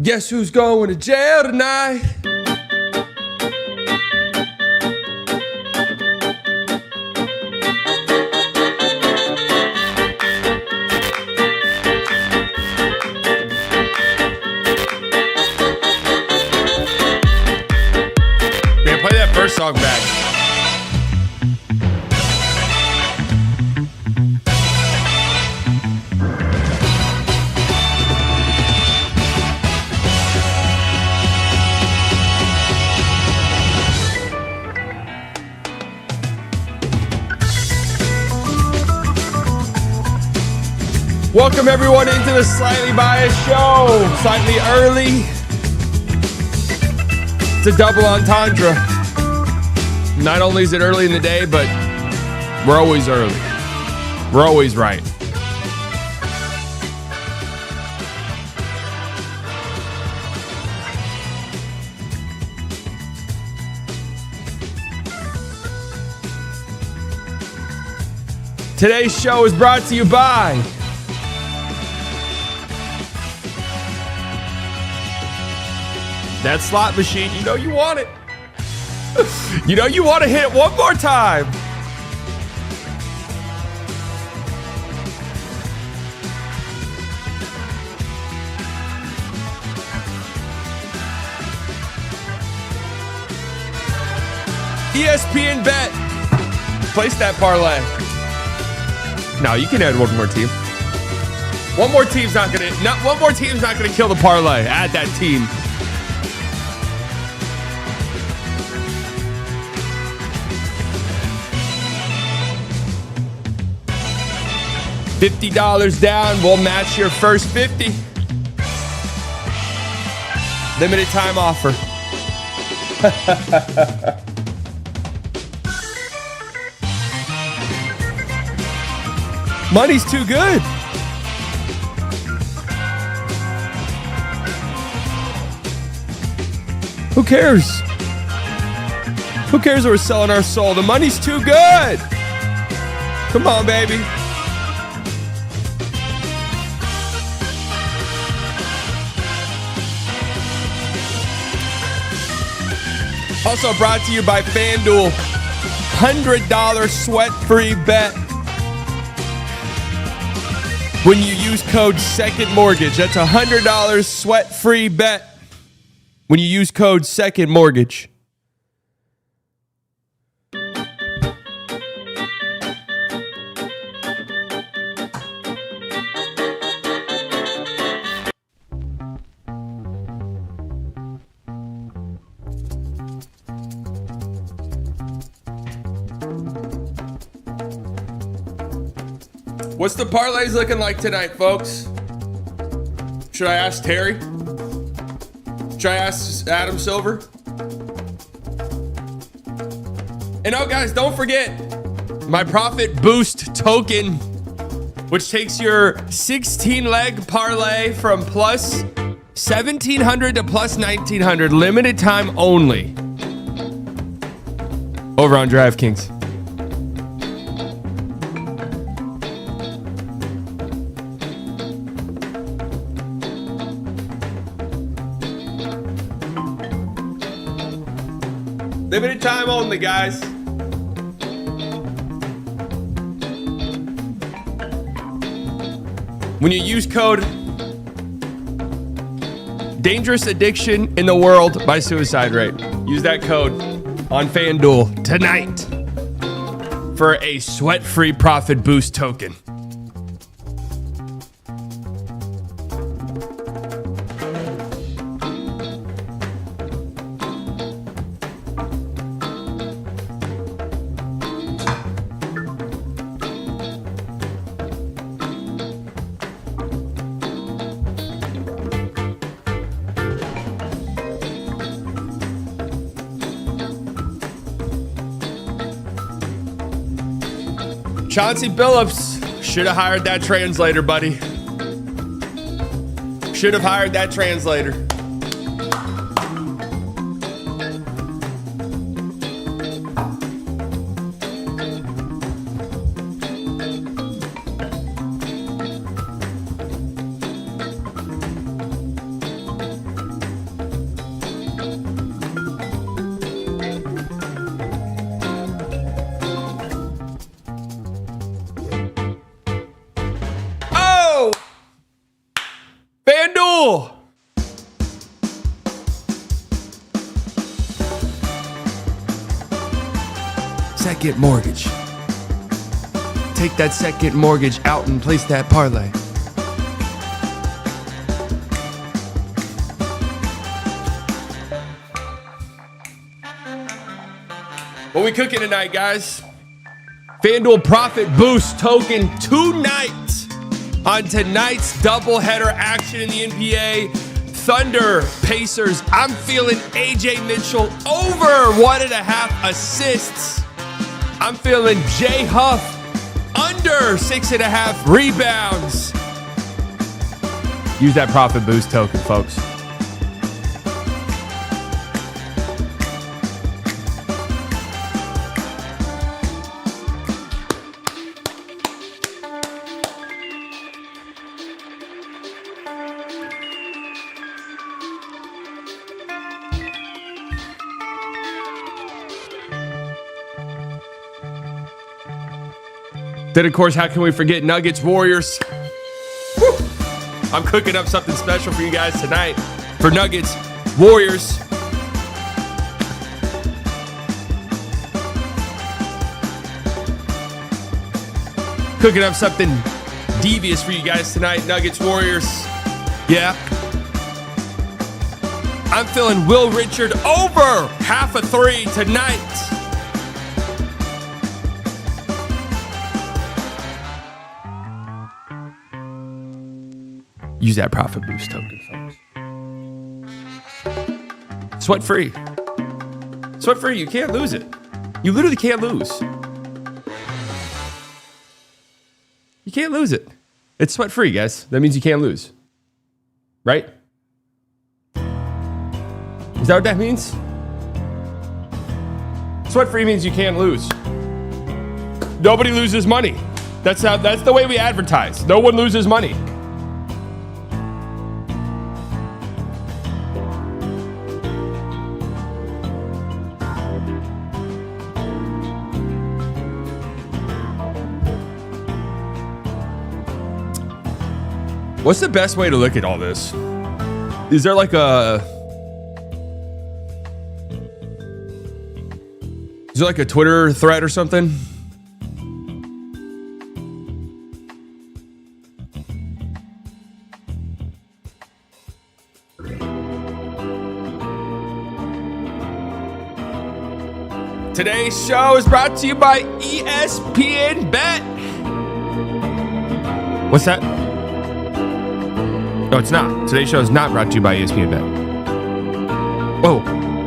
Guess who's going to jail tonight? Man, play that first song back. Welcome everyone into the Slightly Biased Show. Slightly early. It's a double entendre. Not only is it early in the day, but we're always early. We're always right. Today's show is brought to you by that slot machine. You know you want it. You know you want to hit it one more time. ESPN Bet. Place that parlay. No, you can add one more team. One more team's not gonna kill the parlay. Add that team. $50 down, we'll match your first 50. Limited time offer. Money's too good. Who cares? Who cares that we're selling our soul? The money's too good. Come on, baby. Also brought to you by FanDuel. $100 sweat-free bet when you use code Second Mortgage. That's $100 sweat-free bet when you use code Second Mortgage. What's the parlays looking like tonight, folks? Should I ask Terry? Should I ask Adam Silver? And oh, guys, don't forget my Profit Boost token, which takes your 16-leg parlay from plus 1,700 to plus 1,900. Limited time only. Over on DraftKings. Limited time only, guys. When you use code Dangerous Addiction in the World by Suicide Rate, use that code on FanDuel tonight for a sweat-free Profit Boost token. Chauncey Billups should have hired that translator, buddy. Should have hired that translator. second mortgage. Take that second mortgage out and place that parlay. What we cooking tonight, guys? FanDuel Profit Boost token tonight on tonight's doubleheader action in the NBA. Thunder, Pacers. I'm feeling AJ Mitchell over 1.5 assists. I'm feeling Jay Huff under 6.5 rebounds. Use that Profit Boost token, folks. Then, of course, how can we forget Nuggets Warriors? Woo! I'm cooking up something special for you guys tonight for Nuggets Warriors. Cooking up something devious for you guys tonight, Nuggets Warriors. Yeah. I'm feeling Will Richard over 0.5 tonight. Use that Profit Boost token, folks. Sweat free. Sweat free. You can't lose it. You literally can't lose. You can't lose it. It's sweat free, guys. That means you can't lose. Right? Is that what that means? Sweat free means you can't lose. Nobody loses money. That's the way we advertise. No one loses money. What's the best way to look at all this? Is there like a Twitter thread or something? Today's show is brought to you by ESPN Bet. What's that? No, it's not. Today's show is not brought to you by ESPN Bet. Oh,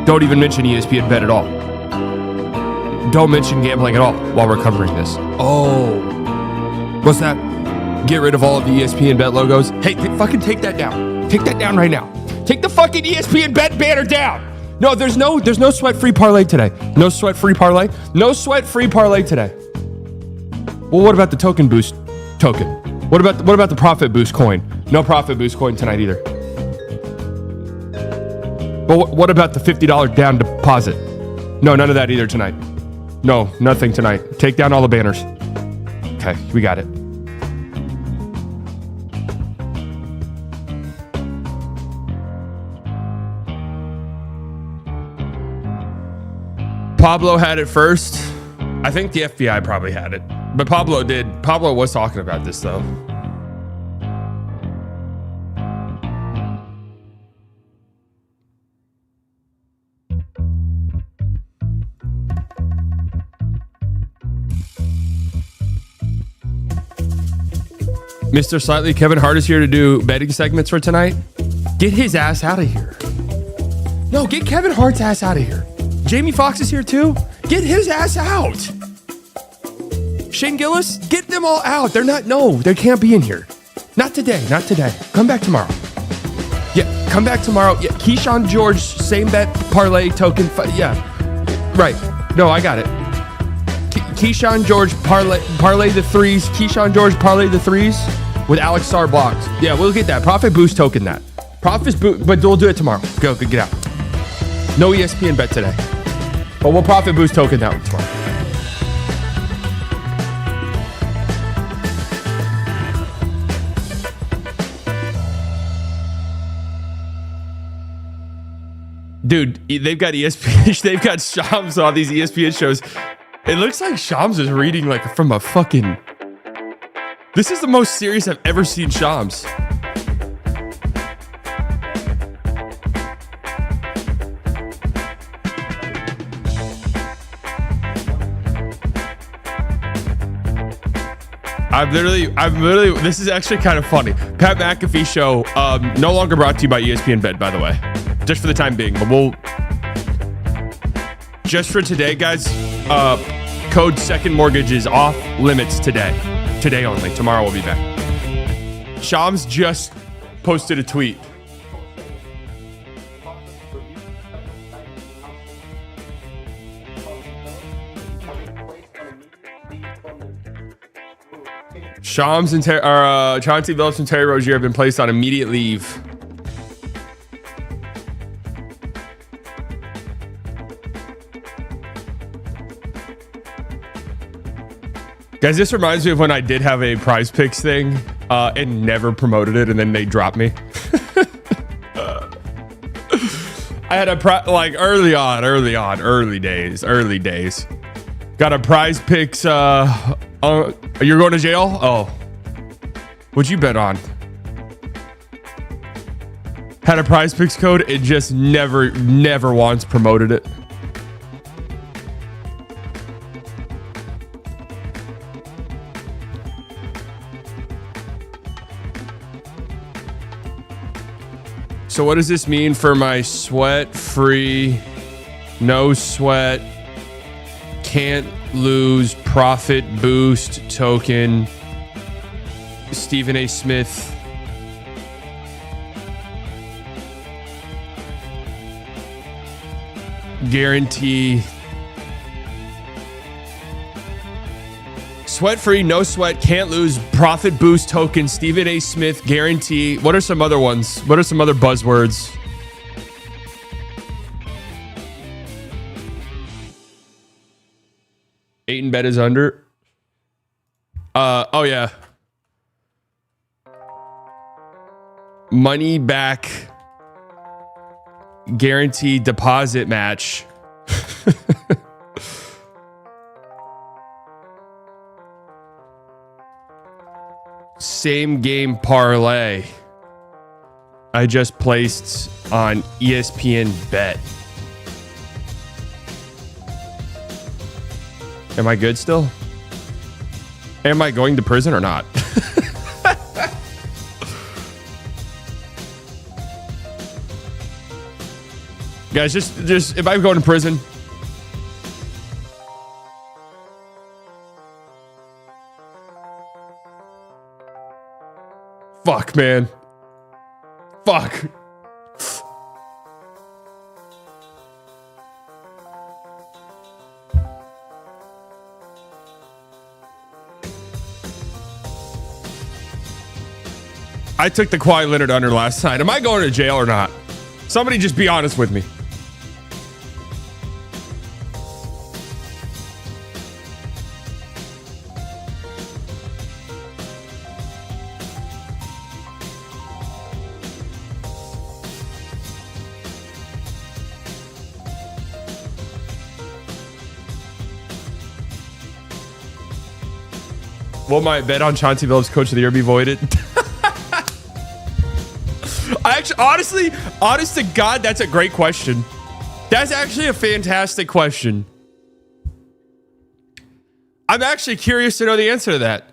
don't even mention ESPN Bet at all. Don't mention gambling at all while we're covering this. Oh. What's that? Get rid of all of the ESPN Bet logos. Hey, fucking take that down. Take that down right now. Take the fucking ESPN Bet banner down. No, there's no sweat-free parlay today. No sweat-free parlay. No sweat-free parlay today. Well, what about the token boost token? What about the Profit Boost coin? No Profit Boost coin tonight either. But what about the $50 down deposit? No, none of that either tonight. No, nothing tonight. Take down all the banners. Okay, we got it. Pablo had it first. I think the FBI probably had it. But Pablo did. Pablo was talking about this, though. Mr. Slightly, Kevin Hart is here to do betting segments for tonight. Get his ass out of here. No, get Kevin Hart's ass out of here. Jamie Foxx is here too. Get his ass out. Shane Gillis, get them all out. They can't be in here. Not today. Come back tomorrow. Yeah, come back tomorrow. Yeah, Keyshawn George, same bet, parlay, token. Yeah, right. No, I got it. Keyshawn George, parlay the threes. Keyshawn George, parlay the threes with Alex Sarr blocks. Yeah, we'll get that. Profit Boost token that. Profit Boost, but we'll do it tomorrow. Go, get out. No ESPN bet today. But we'll Profit Boost token that one tomorrow. Dude, they've got ESPN, they've got Shams on these ESPN shows It looks like Shams is reading like from a fucking... This is the most serious I've ever seen Shams. I'm literally, this is actually kind of funny. Pat McAfee show, no longer brought to you by ESPN Bet, by the way. Just for the time being, but just for today, guys, code second mortgage is off limits today. Today only. Tomorrow we'll be back. Shams just posted a tweet. Shams and Chauncey Billups and Terry Rozier have been placed on immediate leave. Guys, this reminds me of when I did have a Prize Picks thing and never promoted it, and then they dropped me. I had a early days. Got a Prize Picks. You're going to jail? Oh, what'd you bet on? Had a Prize Picks code. It just never once promoted it. So what does this mean for my sweat-free, no sweat, can't lose profit boost token, Stephen A. Smith? Guarantee. Sweat-free, no sweat, can't lose, profit boost token, Stephen A. Smith, guarantee. What are some other ones? What are some other buzzwords? Eight and bet is under. Oh yeah. Money back guaranteed deposit match. Same game parlay. I just placed on ESPN Bet. Am I good still? Am I going to prison or not? Guys, just if I'm going to prison, fuck, man. Fuck. I took the Kawhi Leonard under last night. Am I going to jail or not? Somebody just be honest with me. Will my bet on Chauncey Billups Coach of the Year be voided? I actually, honest to God, that's a great question. That's actually a fantastic question. I'm actually curious to know the answer to that.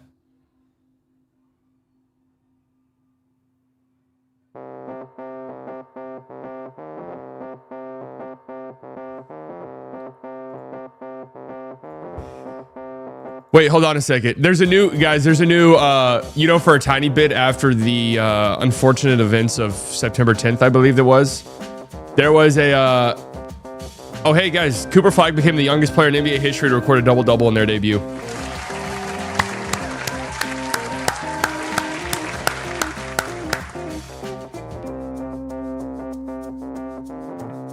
Wait, hold on a second. There's a new, for a tiny bit after the unfortunate events of September 10th, I believe it was. There was a, oh, hey guys, Cooper Flag became the youngest player in NBA history to record a double-double in their debut.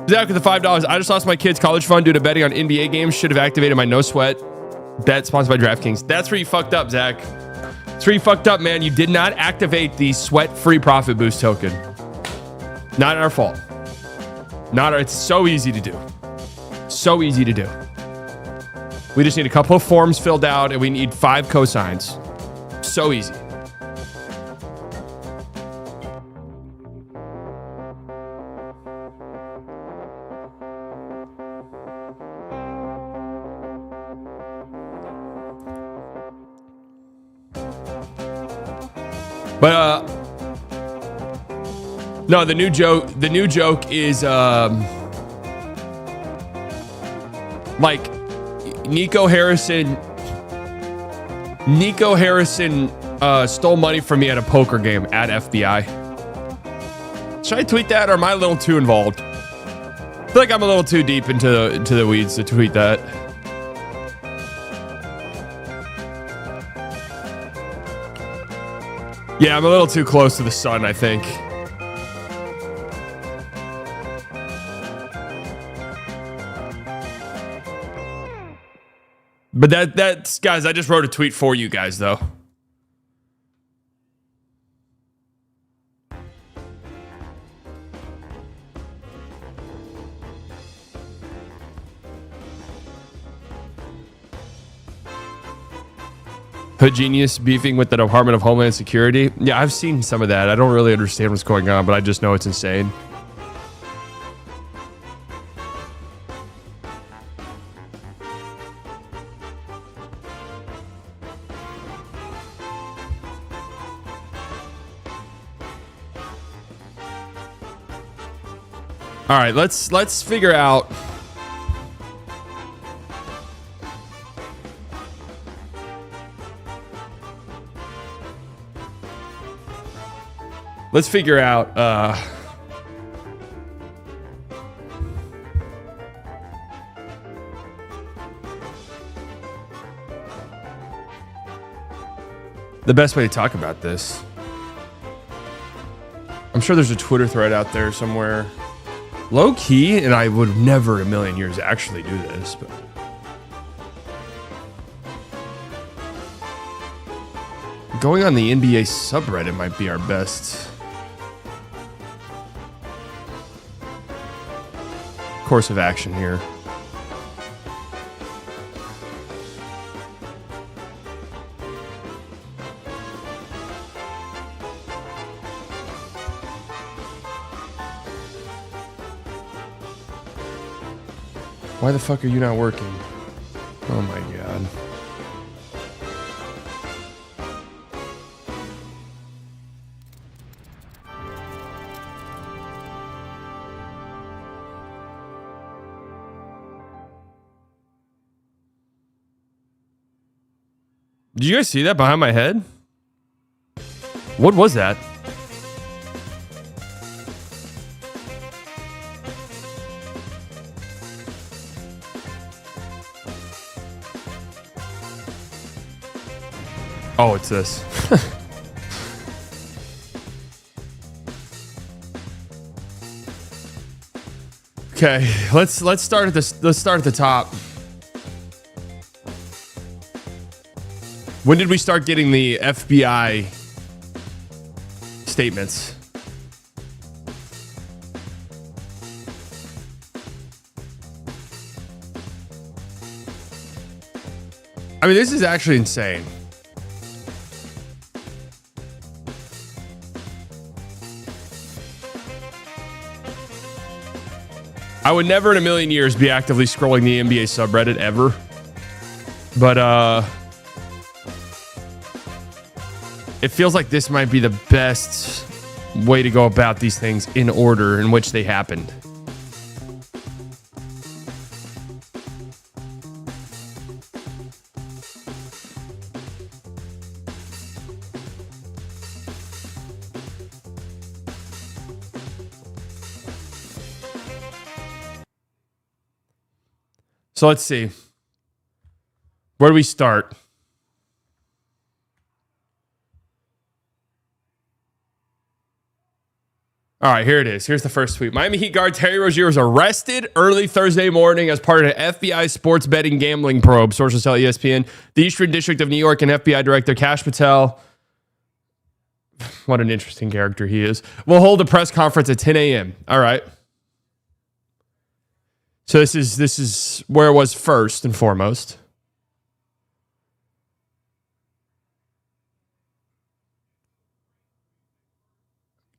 Zach with the $5. I just lost my kid's college fund due to betting on NBA games. Should have activated my no sweat bet sponsored by DraftKings. That's where you fucked up, Zach. That's where you fucked up, man. You did not activate the sweat-free profit boost token. Not our fault. It's so easy to do. So easy to do. We just need a couple of forms filled out, and we need 5 cosigns. So easy. But no, the new joke is like Nico Harrison stole money from me at a poker game at FBI. Should I tweet that, or am I a little too involved? I feel like I'm a little too deep into the weeds to tweet that. Yeah, I'm a little too close to the sun, I think. But that's, guys, I just wrote a tweet for you guys, though. Hood Genius beefing with the Department of Homeland Security. Yeah, I've seen some of that. I don't really understand what's going on, but I just know it's insane. All right, let's figure out. Let's figure out the best way to talk about this. I'm sure there's a Twitter thread out there somewhere. Low key, and I would never in a million years actually do this, but going on the NBA subreddit might be our best course of action here. Why the fuck are you not working? Oh my god. Did you guys see that behind my head? What was that? Oh, it's this. Okay, let's start at this. Let's start at the top. When did we start getting the FBI statements? I mean, this is actually insane. I would never in a million years be actively scrolling the NBA subreddit ever. But it feels like this might be the best way to go about these things in order in which they happened. So let's see. Where do we start? All right, here it is. Here's the first tweet. Miami Heat guard Terry Rozier was arrested early Thursday morning as part of an FBI sports betting gambling probe. Sources tell ESPN. The Eastern District of New York and FBI Director Kash Patel, what an interesting character he is, will hold a press conference at 10 a.m. All right. So this is where it was first and foremost.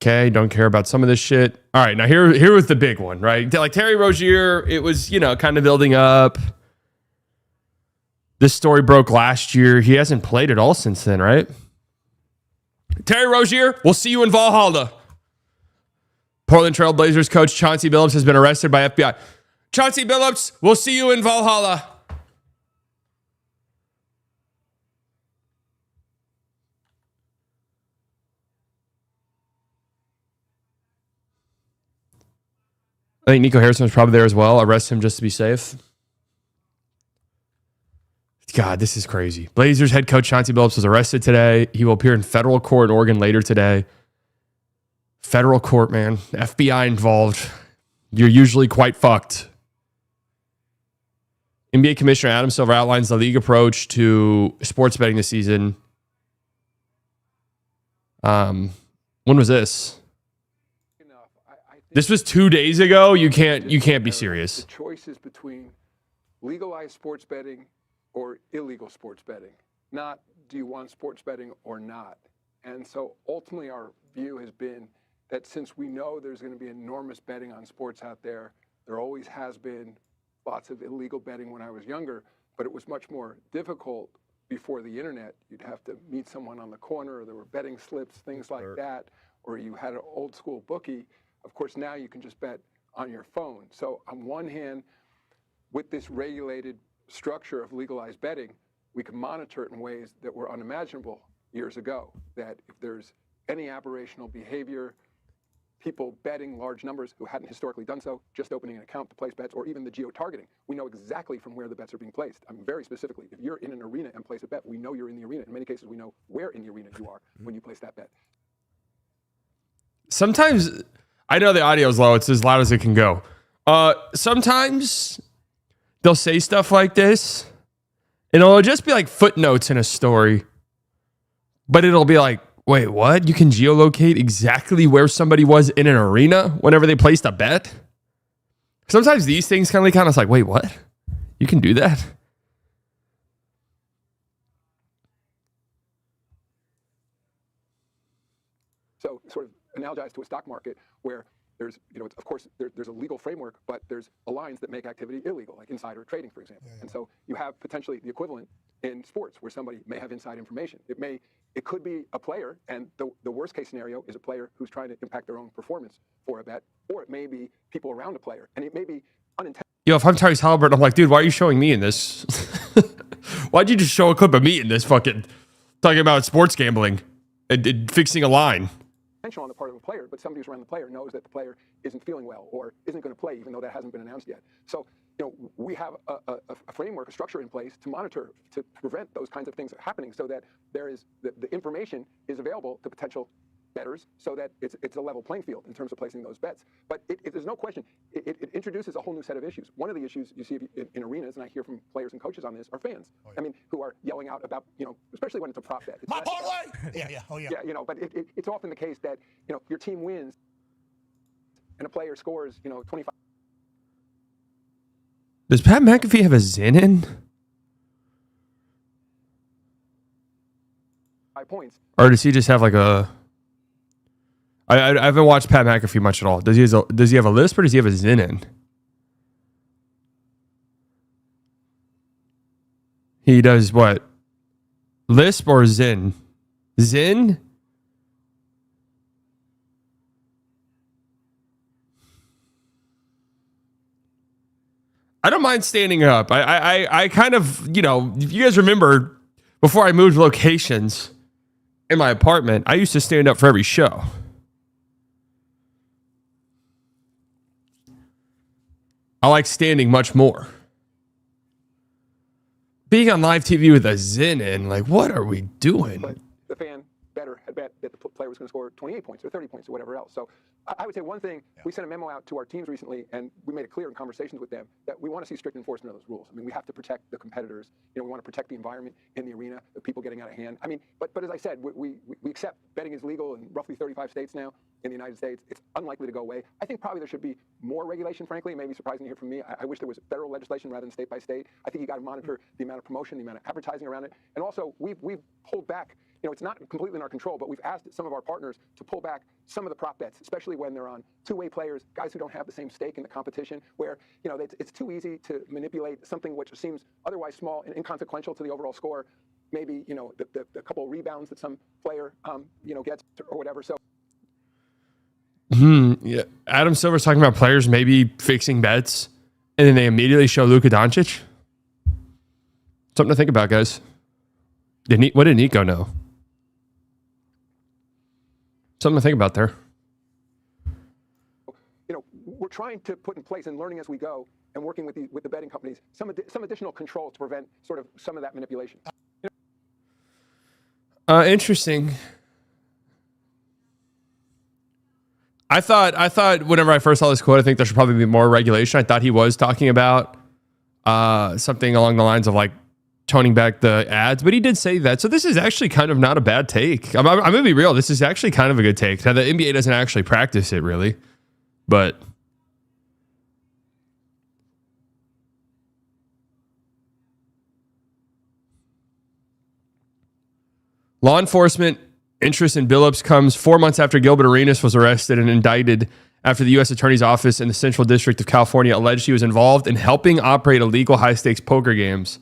okay. Don't care about some of this shit. All right, now here was the big one, right? Like Terry Rozier, it was, kind of building up. This story broke last year. He hasn't played at all since then, right? Terry Rozier, we'll see you in Valhalla. Portland Trail Blazers coach Chauncey Billups has been arrested by FBI. Chauncey Billups, we'll see you in Valhalla. I think Nico Harrison was probably there as well. Arrest him just to be safe. God, this is crazy. Blazers head coach Chauncey Billups was arrested today. He will appear in federal court in Oregon later today. Federal court, man. FBI involved. You're usually quite fucked. NBA Commissioner Adam Silver outlines the league approach to sports betting this season. When was this? This was 2 days ago. You can't be serious. The choice is between legalized sports betting or illegal sports betting, not do you want sports betting or not. And so ultimately our view has been that since we know there's going to be enormous betting on sports out there, there always has been lots of illegal betting when I was younger, but it was much more difficult before the internet. You'd have to meet someone on the corner, or there were betting slips, things like that, or you had an old school bookie. Of course, now you can just bet on your phone. So on one hand, with this regulated structure of legalized betting, we can monitor it in ways that were unimaginable years ago, that if there's any aberrational behavior, people betting large numbers who hadn't historically done so, just opening an account to place bets, or even the geo-targeting. We know exactly from where the bets are being placed. Very specifically, if you're in an arena and place a bet, we know you're in the arena. In many cases, we know where in the arena you are when you place that bet. Sometimes, I know the audio is low. It's as loud as it can go. Sometimes they'll say stuff like this, and it'll just be like footnotes in a story, but it'll be like, wait, what? You can geolocate exactly where somebody was in an arena whenever they placed a bet? Sometimes these things kind of like, wait, what? You can do that? So sort of analogize to a stock market where there's, of course, there's a legal framework, but there's lines that make activity illegal, like insider trading, for example. Yeah. And so you have potentially the equivalent in sports where somebody may have inside information. It could be a player, and the worst case scenario is a player who's trying to impact their own performance for a bet, or it may be people around a player, and it may be unintentional. Yo, if I'm Tyrese Halliburton, I'm like, dude, why are you showing me in this? Why'd you just show a clip of me in this fucking talking about sports gambling and fixing a line? On the part of a player, but somebody who's around the player knows that the player isn't feeling well or isn't going to play, even though that hasn't been announced yet. So, we have a framework, a structure in place to monitor, to prevent those kinds of things happening, so that there is the information is available to potential bettors, so that it's a level playing field in terms of placing those bets. But there's no question, it introduces a whole new set of issues. One of the issues you see in arenas, and I hear from players and coaches on this, are fans. Oh, yeah. I mean, who are yelling out about, especially when it's a prop bet. It's my parlay! Yeah, oh yeah. Yeah, but it's often the case that, your team wins and a player scores, 25. Does Pat McAfee have a Zen in? 5 points. Or does he just have like a... I haven't watched Pat McAfee much at all. Does he have a lisp or does he have a Zen in? He does what? Lisp or Zen? Zen? I don't mind standing up. I kind of, if you guys remember, before I moved locations in my apartment, I used to stand up for every show. I like standing much more. Being on live TV with a Zen in, like, what are we doing? But the fan better had bet that the player was going to score 28 points or 30 points or whatever else. So I would say one thing, we sent a memo out to our teams recently, and we made it clear in conversations with them that we want to see strict enforcement of those rules. I mean, we have to protect the competitors. We want to protect the environment in the arena, the people getting out of hand. I mean, but as I said, we accept betting is legal in roughly 35 states now in the United States. It's unlikely to go away. I think probably there should be more regulation, frankly. It may be surprising to hear from me. I wish there was federal legislation rather than state by state. I think you got to monitor the amount of promotion, the amount of advertising around it. And also, we've pulled back, it's not completely in our control, but we've asked some of our partners to pull back some of the prop bets, especially when they're on two-way players, guys who don't have the same stake in the competition, where it's too easy to manipulate something which seems otherwise small and inconsequential to the overall score. Maybe the couple of rebounds that some player gets or whatever. So. Yeah. Adam Silver's talking about players maybe fixing bets, and then they immediately show Luka Doncic. Something to think about, guys. What did Nico know? Something to think about there. We're trying to put in place and learning as we go and working with the betting companies some additional controls to prevent sort of some of that manipulation. Interesting. I thought whenever I first saw this quote, I think there should probably be more regulation. I thought he was talking about something along the lines of like toning back the ads, but he did say that. So this is actually kind of not a bad take. I'm going to be real. This is actually kind of a good take. Now, the NBA doesn't actually practice it really, but law enforcement interest in Billups comes 4 months after Gilbert Arenas was arrested and indicted after the U.S. Attorney's Office in the Central District of California alleged he was involved in helping operate illegal high-stakes poker games.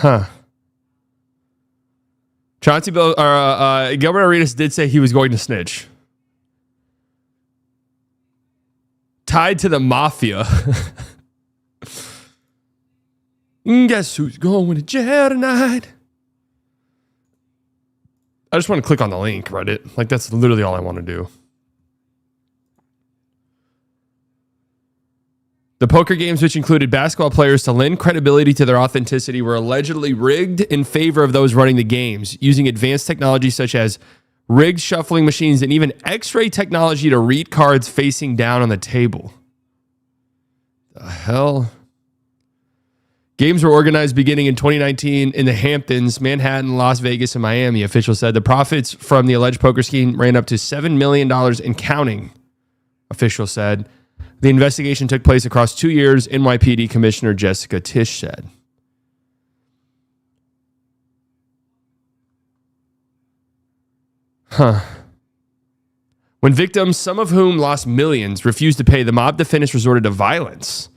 Chauncey Billups, Gilbert Arenas did say he was going to snitch. Tied to the mafia. Guess who's going to jail tonight? I just want to click on the link, Reddit. Like, that's literally all I want to do. The poker games, which included basketball players to lend credibility to their authenticity, were allegedly rigged in favor of those running the games, using advanced technology such as rigged shuffling machines and even X-ray technology to read cards facing down on the table. The hell? Games were organized beginning in 2019 in the Hamptons, Manhattan, Las Vegas, and Miami, officials said. The profits from the alleged poker scheme ran up to $7 million and counting, officials said. The investigation took place across 2 years, NYPD Commissioner Jessica Tisch said. When victims, some of whom lost millions, refused to pay, the mob defendants resorted to violence.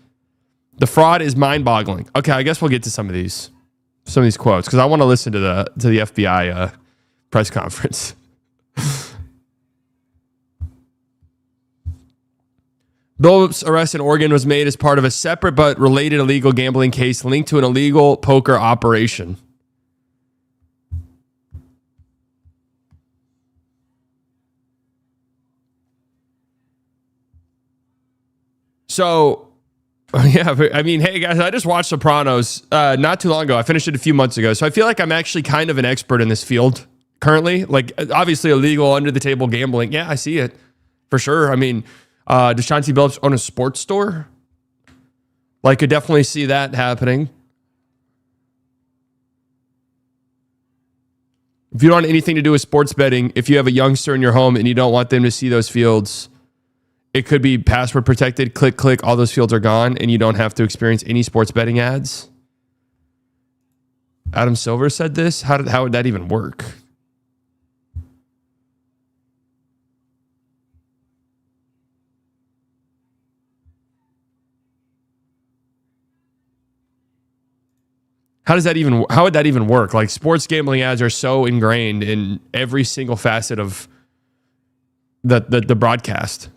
The fraud is mind-boggling. Okay, I guess we'll get to some of these quotes because I want to listen to the FBI press conference. Billups' arrest in Oregon was made as part of a separate but related illegal gambling case linked to an illegal poker operation. So, yeah, I mean, hey guys, I just watched Sopranos not too long ago. I finished it a few months ago. So I feel like I'm actually kind of an expert in this field currently. Like, obviously illegal under the table gambling. Yeah, I see it for sure. I mean, does Chauncey Billups own a sports store? Like, could definitely see that happening. If you don't want anything to do with sports betting, if you have a youngster in your home and you don't want them to see those fields, it could be password protected. Click, click. All those fields are gone and you don't have to experience any sports betting ads. Adam Silver said this. How would that even work? How would that even work? Like, sports gambling ads are so ingrained in every single facet of the broadcast.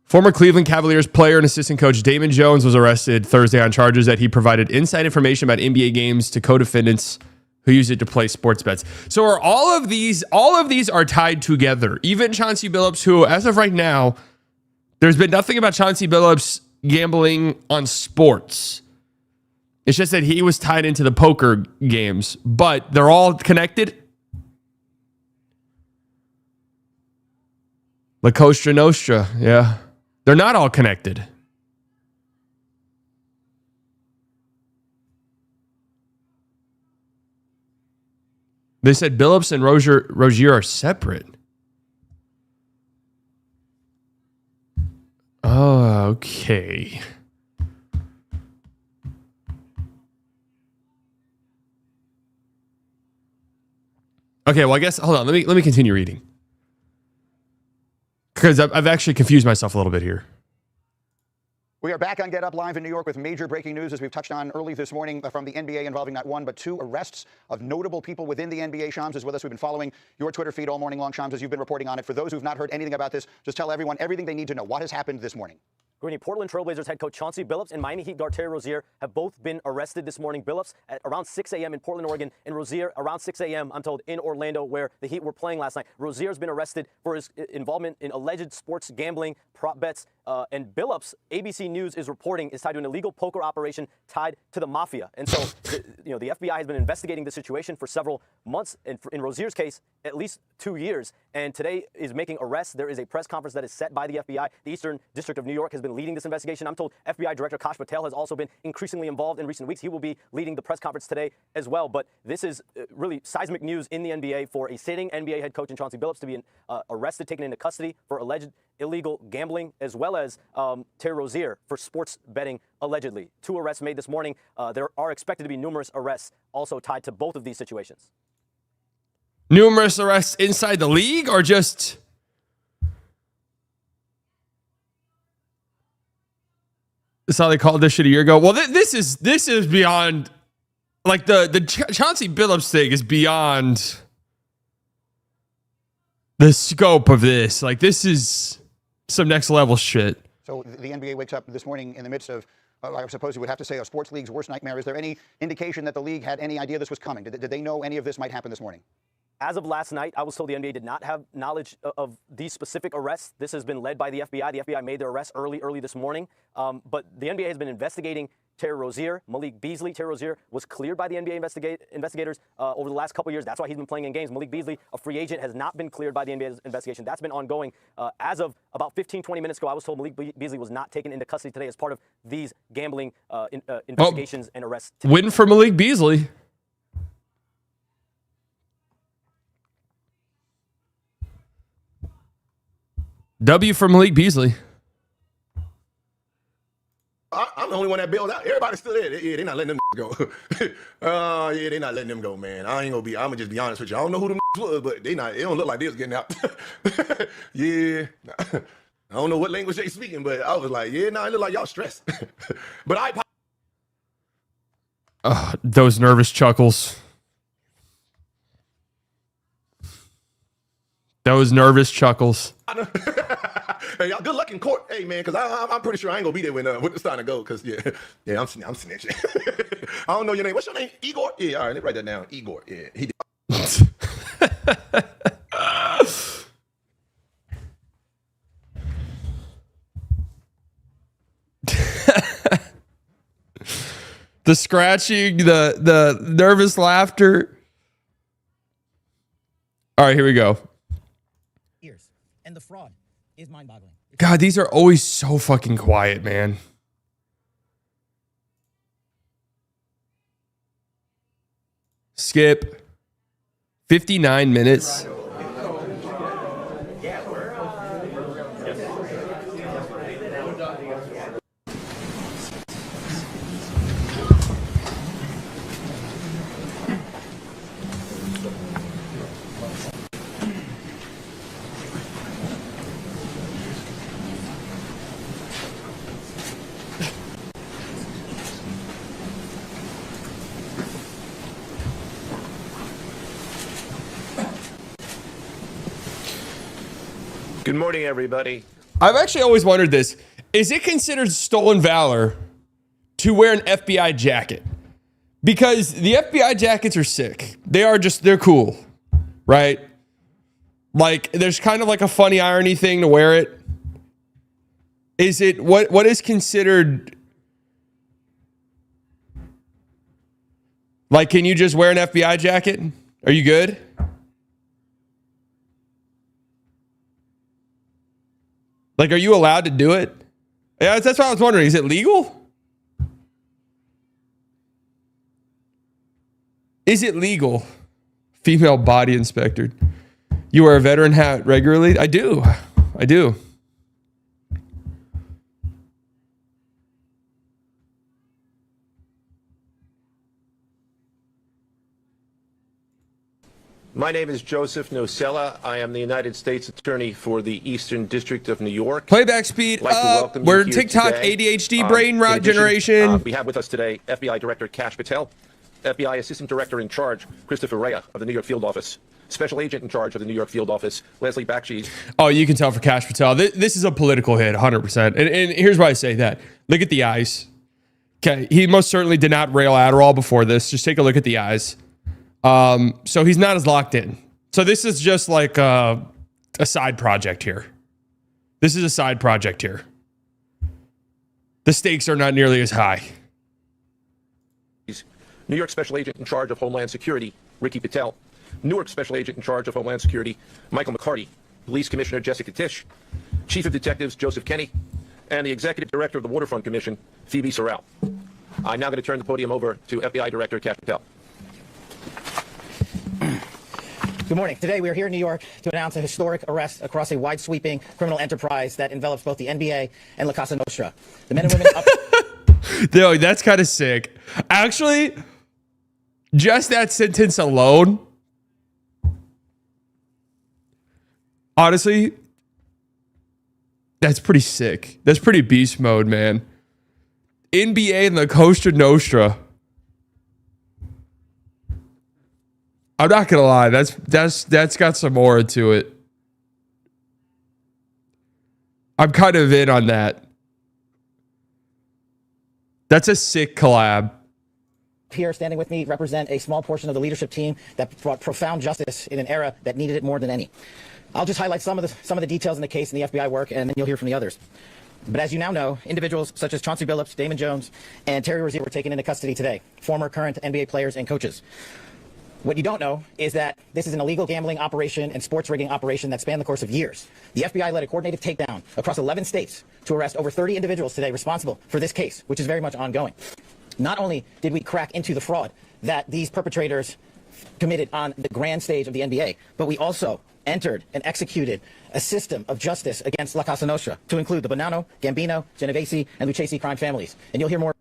Former Cleveland Cavaliers player and assistant coach Damon Jones was arrested Thursday on charges that he provided inside information about NBA games to co-defendants who used it to play sports bets. So are all of these are tied together. Even Chauncey Billups, who as of right now, there's been nothing about Chauncey Billups gambling on sports. It's just that he was tied into the poker games, but they're all connected. La Cosa Nostra, yeah. They're not all connected. They said Billups and Rozier are separate. Oh, okay. Okay, well, I guess, hold on. Let me continue reading. Because I've actually confused myself a little bit here. We are back on Get Up Live in New York with major breaking news, as we've touched on early this morning from the NBA, involving not one but two arrests of notable people within the NBA. Shams is with us. We've been following your Twitter feed all morning long, Shams, as you've been reporting on it. For those who've not heard anything about this, just tell everyone everything they need to know. What has happened this morning? Greeny, Portland Trailblazers head coach Chauncey Billups and Miami Heat guard Terry Rozier have both been arrested this morning. Billups at around 6 a.m. in Portland, Oregon, and Rozier around 6 a.m., I'm told, in Orlando, where the Heat were playing last night. Rozier has been arrested for his involvement in alleged sports gambling, prop bets, and Billups, ABC News is reporting, is tied to an illegal poker operation tied to the mafia. And so, the FBI has been investigating the situation for several months, and in Rozier's case, at least 2 years. And today is making arrests. There is a press conference that is set by the FBI. The Eastern District of New York has been leading this investigation. I'm told FBI Director Kash Patel has also been increasingly involved in recent weeks. He will be leading the press conference today as well. But this is really seismic news in the NBA for a sitting NBA head coach in Chauncey Billups to be arrested, taken into custody for alleged illegal gambling, as well as Terry Rozier for sports betting, allegedly. 2 arrests made this morning. There are expected to be numerous arrests also tied to both of these situations. Numerous arrests inside the league, or just... That's how they called this shit a year ago. Well, this is beyond, like, the Chauncey Billups thing is beyond the scope of this. Like, this is some next level shit. So the NBA wakes up this morning in the midst of, I suppose you would have to say, a sports league's worst nightmare. Is there any indication that the league had any idea this was coming? Did they know any of this might happen this morning? As of last night, I was told the NBA did not have knowledge of these specific arrests. This has been led by the FBI. The FBI made their arrests early this morning. But the NBA has been investigating Terry Rozier, Malik Beasley. Terry Rozier was cleared by the NBA investigators over the last couple years. That's why he's been playing in games. Malik Beasley, a free agent, has not been cleared by the NBA's investigation. That's been ongoing. As of about 15-20 minutes ago, I was told Malik Beasley was not taken into custody today as part of these gambling investigations and arrests today. Win for Malik Beasley. W for Malik Beasley. I'm the only one that bailed out. Everybody's still there. Yeah, they're not letting them go. Yeah, they're not letting them go, man. I'm gonna just be honest with you. I don't know who them was, but they don't look like they was getting out. Yeah. I don't know what language they speaking, but I was like, yeah, it look like y'all stressed. But those nervous chuckles. Those nervous chuckles. Hey, y'all, good luck in court. Hey, man, because I'm pretty sure I ain't gonna be there when it's time to go. Because I'm snitching. I don't know your name. What's your name? Igor? Yeah, all right, let me write that down. Igor. Yeah, he did. The scratching, the nervous laughter. All right, here we go. And the fraud is mind-boggling. God, these are always so fucking quiet, man. Skip. 59 minutes. Good morning, everybody. I've actually always wondered this. Is it considered stolen valor to wear an FBI jacket? Because the FBI jackets are sick. They're cool, right? Like, there's kind of like a funny irony thing to wear it. Is it, what is considered, like, can you just wear an FBI jacket? Are you good? Like, are you allowed to do it? Yeah, that's what I was wondering. Is it legal? Is it legal? Female body inspector. You wear a veteran hat regularly? I do. My name is Joseph Nocella. I am the United States Attorney for the Eastern District of New York. Playback speed I'd like to up. welcome you We're here TikTok today. ADHD brain In rot addition, generation. We have with us today FBI Director Kash Patel, FBI Assistant Director in Charge Christopher Rea of the New York Field Office, Special Agent in Charge of the New York Field Office Leslie Bakshi's. Oh, you can tell for Kash Patel. This is a political hit, 100%. And here's why I say that. Look at the eyes. Okay, he most certainly did not rail Adderall before this. Just take a look at the eyes. So he's not as locked in. So this is just like a side project here. This is a side project here. The stakes are not nearly as high. New York Special Agent in Charge of Homeland Security Ricky Patel, Newark Special Agent in Charge of Homeland Security Michael McCarty, Police Commissioner Jessica Tisch, Chief of Detectives Joseph Kenny, and the Executive Director of the Waterfront Commission Phoebe Sorrell. I'm now going to turn the podium over to FBI Director Kash Patel. Good morning. Today we are here in New York to announce a historic arrest across a wide-sweeping criminal enterprise that envelops both the NBA and La Casa Nostra. The men and women up... Dude, that's kind of sick. Actually, just that sentence alone, honestly, that's pretty sick. That's pretty beast mode, man. NBA and La Cosa Nostra. I'm not gonna lie, that's got some aura to it. I'm kind of in on that. That's a sick collab. Here standing with me represent a small portion of the leadership team that brought profound justice in an era that needed it more than any. I'll just highlight some of the details in the case and the FBI work, and then you'll hear from the others. But as you now know, individuals such as Chauncey Billups, Damon Jones, and Terry Rozier were taken into custody today, former current NBA players and coaches. What you don't know is that this is an illegal gambling operation and sports rigging operation that spanned the course of years. The FBI led a coordinated takedown across 11 states to arrest over 30 individuals today responsible for this case, which is very much ongoing. Not only did we crack into the fraud that these perpetrators committed on the grand stage of the NBA, but we also entered and executed a system of justice against La Casa Nostra to include the Bonanno, Gambino, Genovese, and Lucchese crime families. And you'll hear more.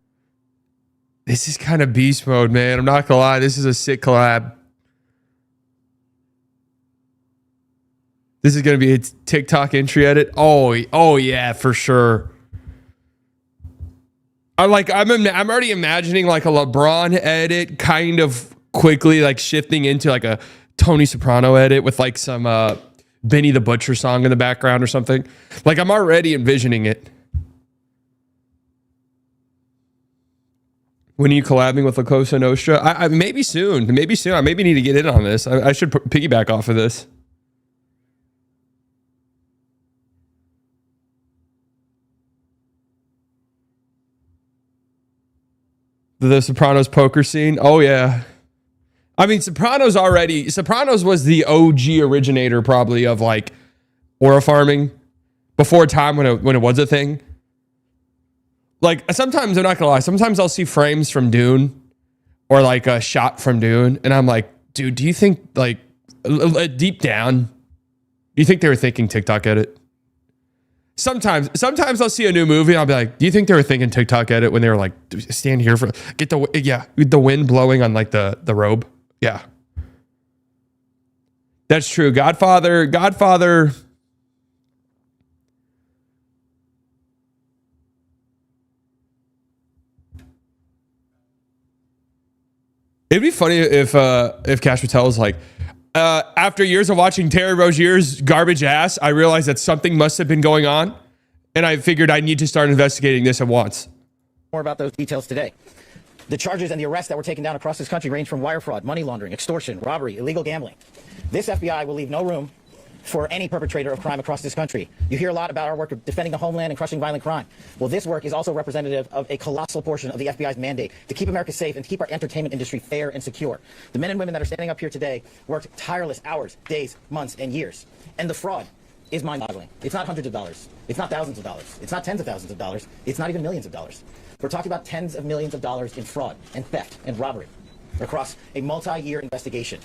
This is kind of beast mode, man. I'm not gonna lie. This is a sick collab. This is gonna be a TikTok entry edit. Oh yeah, for sure. I'm already imagining like a LeBron edit, kind of quickly like shifting into like a Tony Soprano edit with like some Benny the Butcher song in the background or something. Like I'm already envisioning it. When are you collabing with La Cosa Nostra? I maybe soon. Maybe soon. I maybe need to get in on this. I should piggyback off of this. The Sopranos poker scene. Oh yeah. I mean, Sopranos was the OG originator probably of like aura farming before a time when it was a thing. Like sometimes, I'm not gonna lie, sometimes I'll see frames from Dune or like a shot from Dune and I'm like, dude, do you think like deep down, do you think they were thinking TikTok edit? Sometimes I'll see a new movie and I'll be like, do you think they were thinking TikTok edit when they were like, stand here for, get the wind blowing on like the robe? Yeah. That's true. Godfather. It'd be funny if Kash Patel was like, after years of watching Terry Rozier's garbage ass, I realized that something must have been going on, and I figured I need to start investigating this at once. More about those details today. The charges and the arrests that were taken down across this country range from wire fraud, money laundering, extortion, robbery, illegal gambling. This FBI will leave no room for any perpetrator of crime across this country. You hear a lot about our work of defending the homeland and crushing violent crime. Well, this work is also representative of a colossal portion of the FBI's mandate to keep America safe and keep our entertainment industry fair and secure. The men and women that are standing up here today worked tireless hours, days, months, and years. And the fraud is mind-boggling. It's not hundreds of dollars. It's not thousands of dollars. It's not tens of thousands of dollars. It's not even millions of dollars. We're talking about tens of millions of dollars in fraud and theft and robbery across a multi-year investigation.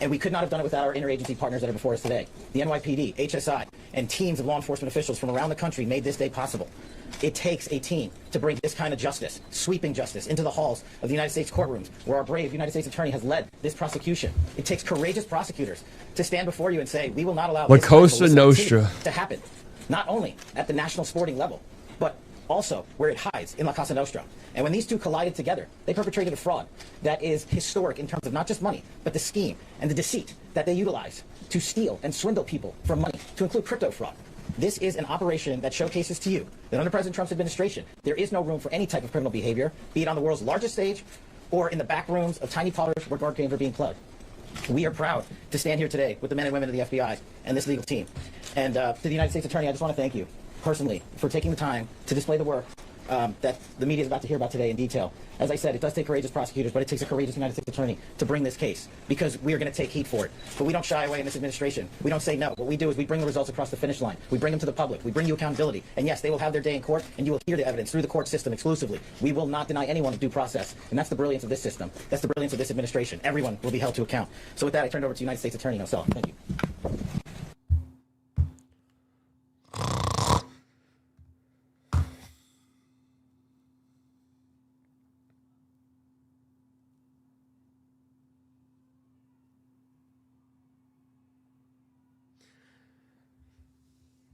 And we could not have done it without our interagency partners that are before us today. The NYPD, HSI, and teams of law enforcement officials from around the country made this day possible. It takes a team to bring this kind of justice, sweeping justice, into the halls of the United States courtrooms, where our brave United States attorney has led this prosecution. It takes courageous prosecutors to stand before you and say, we will not allow La this kind of Cosa illicit Nostra activity to happen, not only at the national sporting level, but also where it hides in La Cosa Nostra. And when these two collided together, they perpetrated a fraud that is historic in terms of not just money, but the scheme and the deceit that they utilize to steal and swindle people from money, to include crypto fraud. This is an operation that showcases to you that under President Trump's administration, there is no room for any type of criminal behavior, be it on the world's largest stage or in the back rooms of tiny parlors where guard games are being played. We are proud to stand here today with the men and women of the FBI and this legal team. And to the United States Attorney, I just want to thank you personally for taking the time to display the work that the media is about to hear about today in detail. As I said, it does take courageous prosecutors, but it takes a courageous United States Attorney to bring this case, because we are going to take heat for it. But we don't shy away in this administration. We don't say no. What we do is we bring the results across the finish line. We bring them to the public. We bring you accountability. And yes, they will have their day in court, and you will hear the evidence through the court system exclusively. We will not deny anyone due process. And that's the brilliance of this system. That's the brilliance of this administration. Everyone will be held to account. So with that, I turn it over to United States Attorney himself. Thank you.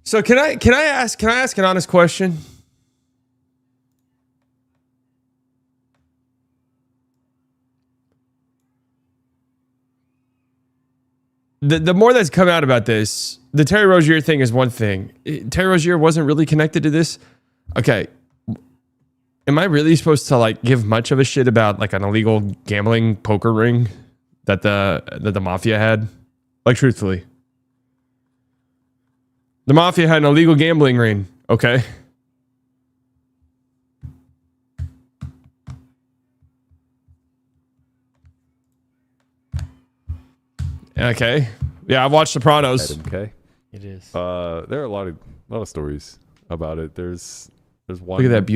So can I ask an honest question? The more that's come out about this, the Terry Rozier thing is one thing. Terry Rozier wasn't really connected to this. Okay. Am I really supposed to like give much of a shit about like an illegal gambling poker ring that the mafia had? Like, truthfully. The mafia had an illegal gambling ring. Okay. Okay. Yeah, I've watched Sopranos. Okay. It is. There are a lot of stories about it. There's one. Look at that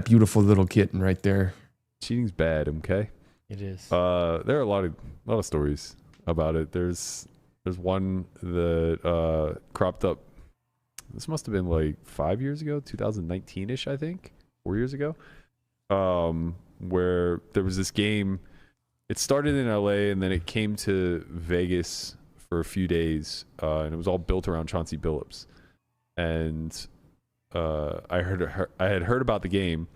beautiful little kitten right there. Cheating's bad. Okay. It is. There are a lot of stories about it. There's one that cropped up. This must have been like 5 years ago, 2019-ish, I think, 4 years ago, where there was this game. It started in LA and then it came to Vegas for a few days, and it was all built around Chauncey Billups. And I had heard about the game,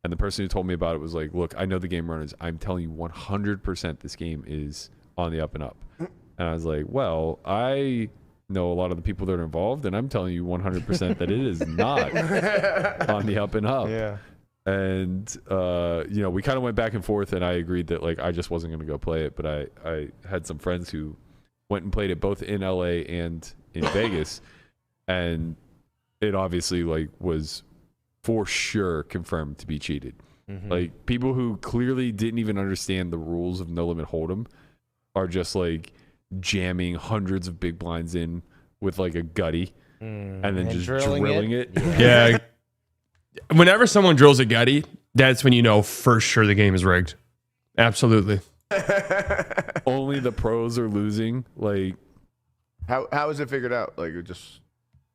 and the person who told me about it was like, "Look, I know the game runners. I'm telling you 100% this game is on the up and up." And I was like, "Well, I know a lot of the people that are involved, and I'm telling you 100% that it is not on the up and up." Yeah. And we kind of went back and forth, and I agreed that like I just wasn't going to go play it, but I had some friends who went and played it both in LA and in Vegas, and it obviously like was for sure confirmed to be cheated. Mm-hmm. Like, people who clearly didn't even understand the rules of No Limit Hold'em are just like jamming hundreds of big blinds in with like a gutty and then just drilling it. Yeah. Whenever someone drills a gutty, that's when you know for sure the game is rigged. Absolutely. Only the pros are losing. Like, how is it figured out? Like, it just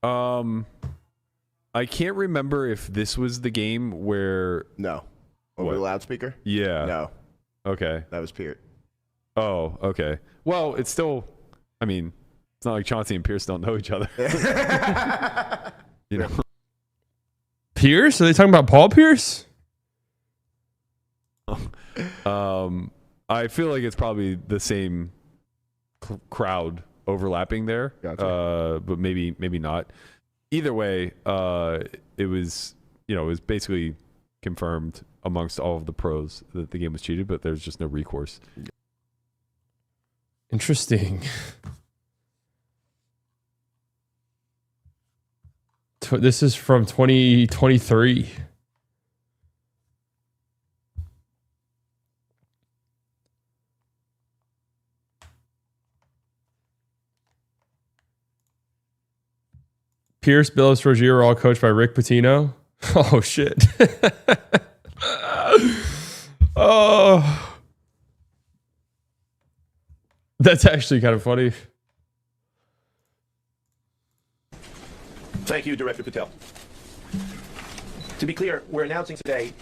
I can't remember if this was the game where no over the loudspeaker. Yeah. No. Okay. That was Pierce. Oh, okay. Well, it's still, I mean, it's not like Chauncey and Pierce don't know each other. You know. Pierce? Are they talking about Paul Pierce? I feel like it's probably the same crowd overlapping there. Gotcha. But maybe not. Either way, it was basically confirmed amongst all of the pros that the game was cheated, but there's just no recourse. Interesting. This is from 2023. Pierce, Billups, Rozier are all coached by Rick Pitino. Oh, shit. Oh. That's actually kind of funny. Thank you, Director Patel. To be clear, we're announcing today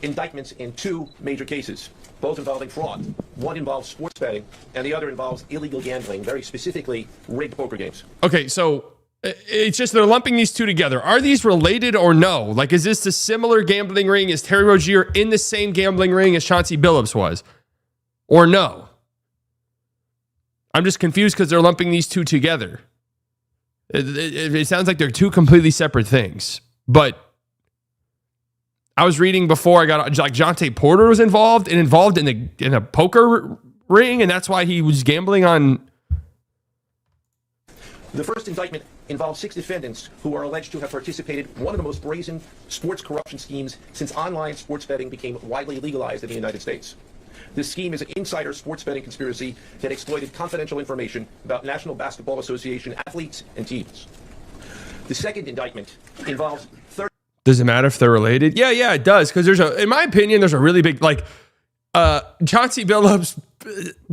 indictments in 2 major cases, both involving fraud. One involves sports betting, and the other involves illegal gambling, very specifically rigged poker games. Okay, so it's just they're lumping these 2 together. Are these related or no? Like, is this a similar gambling ring? Is Terry Rozier in the same gambling ring as Chauncey Billups was? Or no? I'm just confused because they're lumping these 2 together. It sounds like they're 2 completely separate things. But I was reading before I got, like, Jonte Porter was involved in a poker ring, and that's why he was gambling on. The first indictment involves 6 defendants who are alleged to have participated in one of the most brazen sports corruption schemes since online sports betting became widely legalized in the United States. This scheme is an insider sports betting conspiracy that exploited confidential information about National Basketball Association athletes and teams. The second indictment involves 30. Does it matter if they're related? Yeah, it does. Because in my opinion, there's a really big, like, Chauncey Billups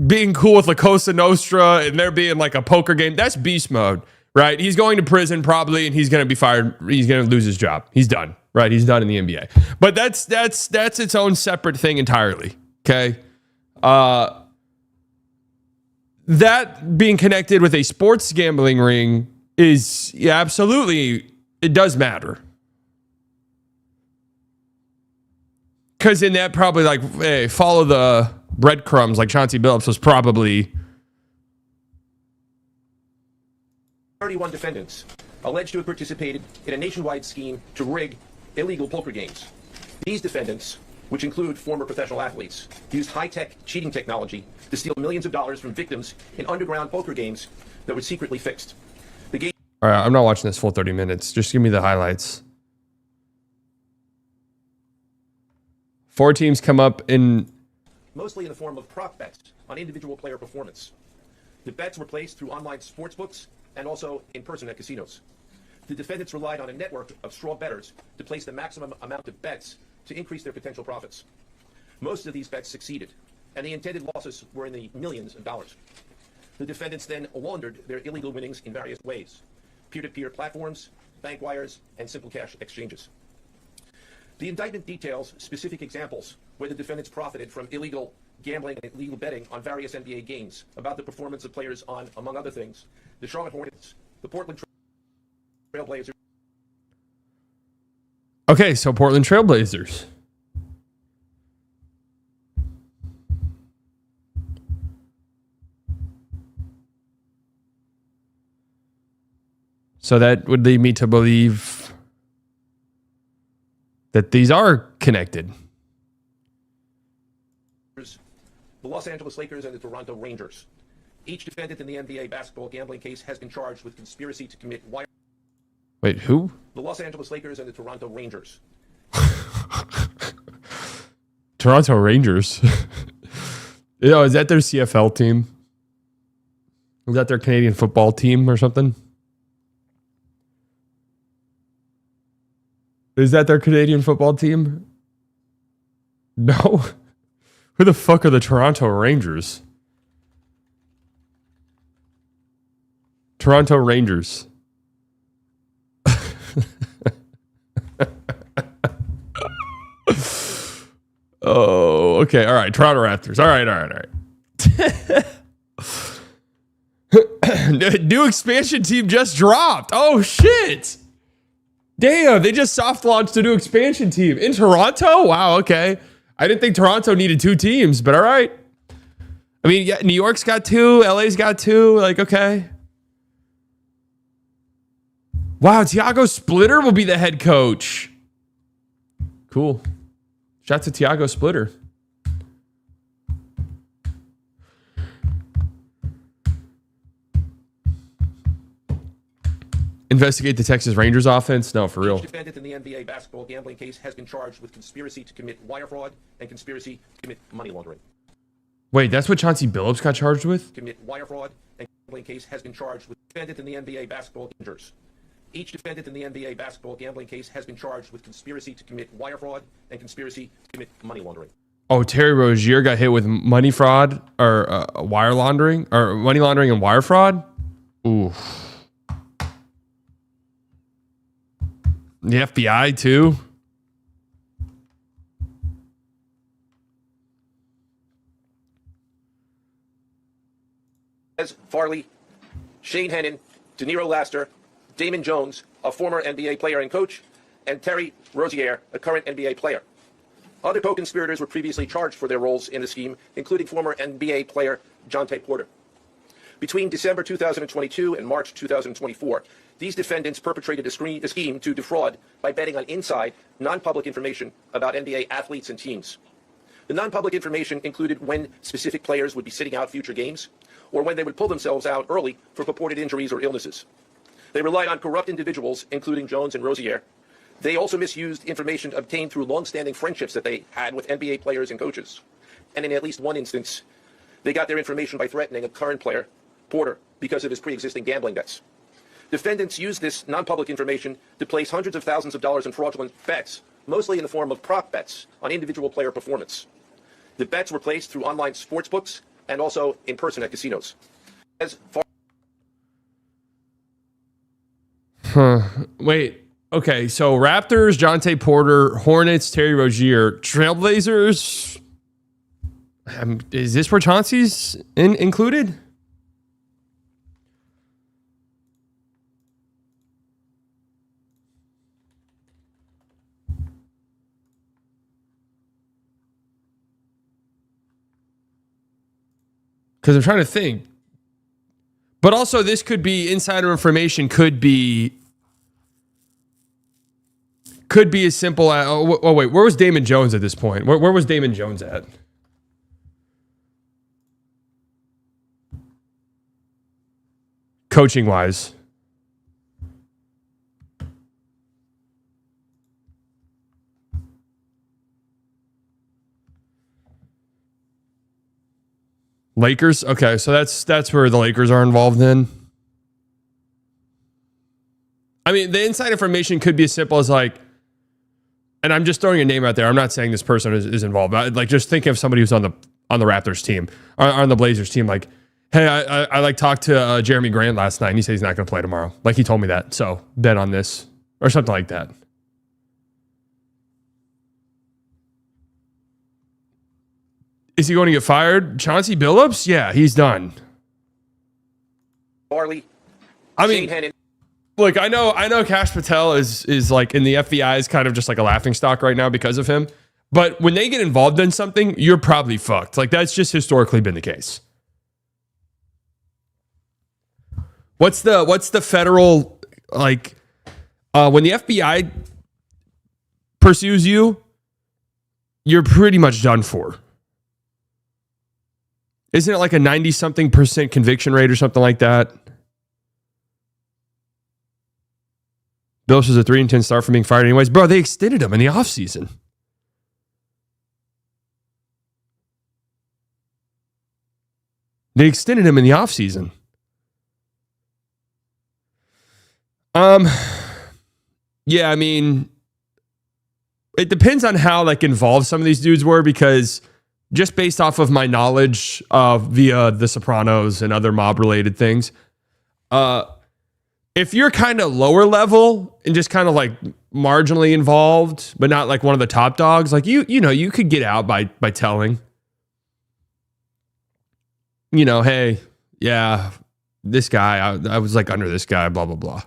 being cool with La Cosa Nostra and there being like a poker game. That's beast mode, right? He's going to prison probably, and he's going to be fired. He's going to lose his job. He's done, right? He's done in the NBA. But that's its own separate thing entirely. Okay. That being connected with a sports gambling ring is, yeah, absolutely, it does matter. Because in that, probably like, hey, follow the breadcrumbs, like Chauncey Billups was probably. 31 defendants alleged to have participated in a nationwide scheme to rig illegal poker games. These defendants, which include former professional athletes, used high-tech cheating technology to steal millions of dollars from victims in underground poker games that were secretly fixed. The game. All right, I'm not watching this full 30 minutes. Just give me the highlights. 4 teams come up in. Mostly in the form of prop bets on individual player performance. The bets were placed through online sports books and also in person at casinos. The defendants relied on a network of straw bettors to place the maximum amount of bets to increase their potential profits. Most of these bets succeeded, and the intended losses were in the millions of dollars. The defendants then laundered their illegal winnings in various ways: peer-to-peer platforms, bank wires, and simple cash exchanges. The indictment details specific examples where the defendants profited from illegal gambling and illegal betting on various NBA games about the performance of players on, among other things, the Charlotte Hornets, the Portland Trail Blazers. Okay, so Portland Trailblazers. So that would lead me to believe that these are connected. The Los Angeles Lakers and the Toronto Rangers. Each defendant in the NBA basketball gambling case has been charged with conspiracy to commit wire. Wait, who? The Los Angeles Lakers and the Toronto Rangers. Toronto Rangers. Is that their CFL team? Is that their Canadian football team or something? Is that their Canadian football team? No. Who the fuck are the Toronto Rangers? Toronto Rangers. Oh, okay. All right. Toronto Raptors. All right. New expansion team just dropped. Oh, shit. Damn, they just soft launched a new expansion team in Toronto? Wow, okay. I didn't think Toronto needed 2 teams, but all right. I mean, yeah, New York's got 2, LA's got 2, like, okay. Wow, Tiago Splitter will be the head coach. Cool. Shout out to Tiago Splitter. Investigate the Texas Rangers offense? No, for real. Each defendant in the NBA basketball gambling case has been charged with conspiracy to commit wire fraud and conspiracy to commit money laundering. Wait, that's what Chauncey Billups got charged with? Commit wire fraud and gambling case has been charged with defendant in the NBA basketball Rangers. Each defendant in the NBA basketball gambling case has been charged with conspiracy to commit wire fraud and conspiracy to commit money laundering. Oh, Terry Rozier got hit with money fraud or wire laundering or money laundering and wire fraud. Ooh. The FBI too. Farley, Shane Hennon, De Niro Laster, Damon Jones, a former NBA player and coach, and Terry Rozier, a current NBA player. Other co-conspirators were previously charged for their roles in the scheme, including former NBA player Chauncey Porter. Between December 2022 and March 2024, these defendants perpetrated a scheme to defraud by betting on inside, non-public information about NBA athletes and teams. The non-public information included when specific players would be sitting out future games, or when they would pull themselves out early for purported injuries or illnesses. They relied on corrupt individuals, including Jones and Rozier. They also misused information obtained through long-standing friendships that they had with NBA players and coaches. And in at least one instance, they got their information by threatening a current player, Porter, because of his pre-existing gambling debts. Defendants used this non-public information to place hundreds of thousands of dollars in fraudulent bets, mostly in the form of prop bets on individual player performance. The bets were placed through online sports books and also in person at casinos. Wait. Okay, so Raptors, Chauncey Porter, Hornets, Terry Rozier, Trailblazers. Is this where Chauncey's included? Because I'm trying to think. But also, this could be insider information, could be as simple as, oh wait, where was Damon Jones at this point? Where was Damon Jones at? Coaching wise. Lakers? Okay, so that's where the Lakers are involved in. I mean, the inside information could be as simple as like, and I'm just throwing a name out there. I'm not saying this person is involved. Like, just think of somebody who's on the Raptors team or on the Blazers team. Like, hey, I like talked to Jeremy Grant last night, and he said he's not going to play tomorrow. Like, he told me that. So bet on this or something like that. Is he going to get fired? Chauncey Billups? Yeah, he's done. Farley. I mean, look, I know Cash Patel is like in the FBI is kind of just like a laughing stock right now because of him. But when they get involved in something, you're probably fucked. Like, that's just historically been the case. What's the federal, like, when the FBI pursues you, you're pretty much done for. Isn't it like a 90-something% conviction rate or something like that? Billups was a 3-10 start from being fired anyways. Bro, they extended him in the offseason. They extended him in the offseason. Yeah, I mean, it depends on how like involved some of these dudes were, because just based off of my knowledge of The Sopranos and other mob-related things, if you're kind of lower level and just kind of like marginally involved, but not like one of the top dogs, like you know, you could get out by telling, you know, hey, yeah, this guy, I was like under this guy, blah, blah, blah.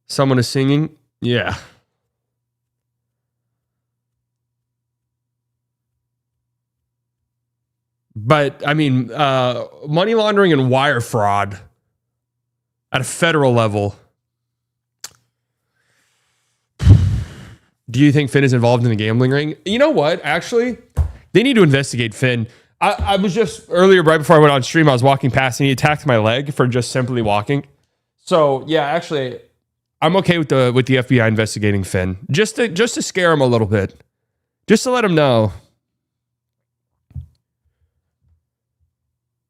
Someone is singing. Yeah. But I mean, money laundering and wire fraud at a federal level. Do you think Finn is involved in the gambling ring? You know what? Actually, they need to investigate Finn. I was just earlier, right before I went on stream, I was walking past and he attacked my leg for just simply walking. So yeah, actually, I'm okay with the FBI investigating Finn, just to scare him a little bit, just to let him know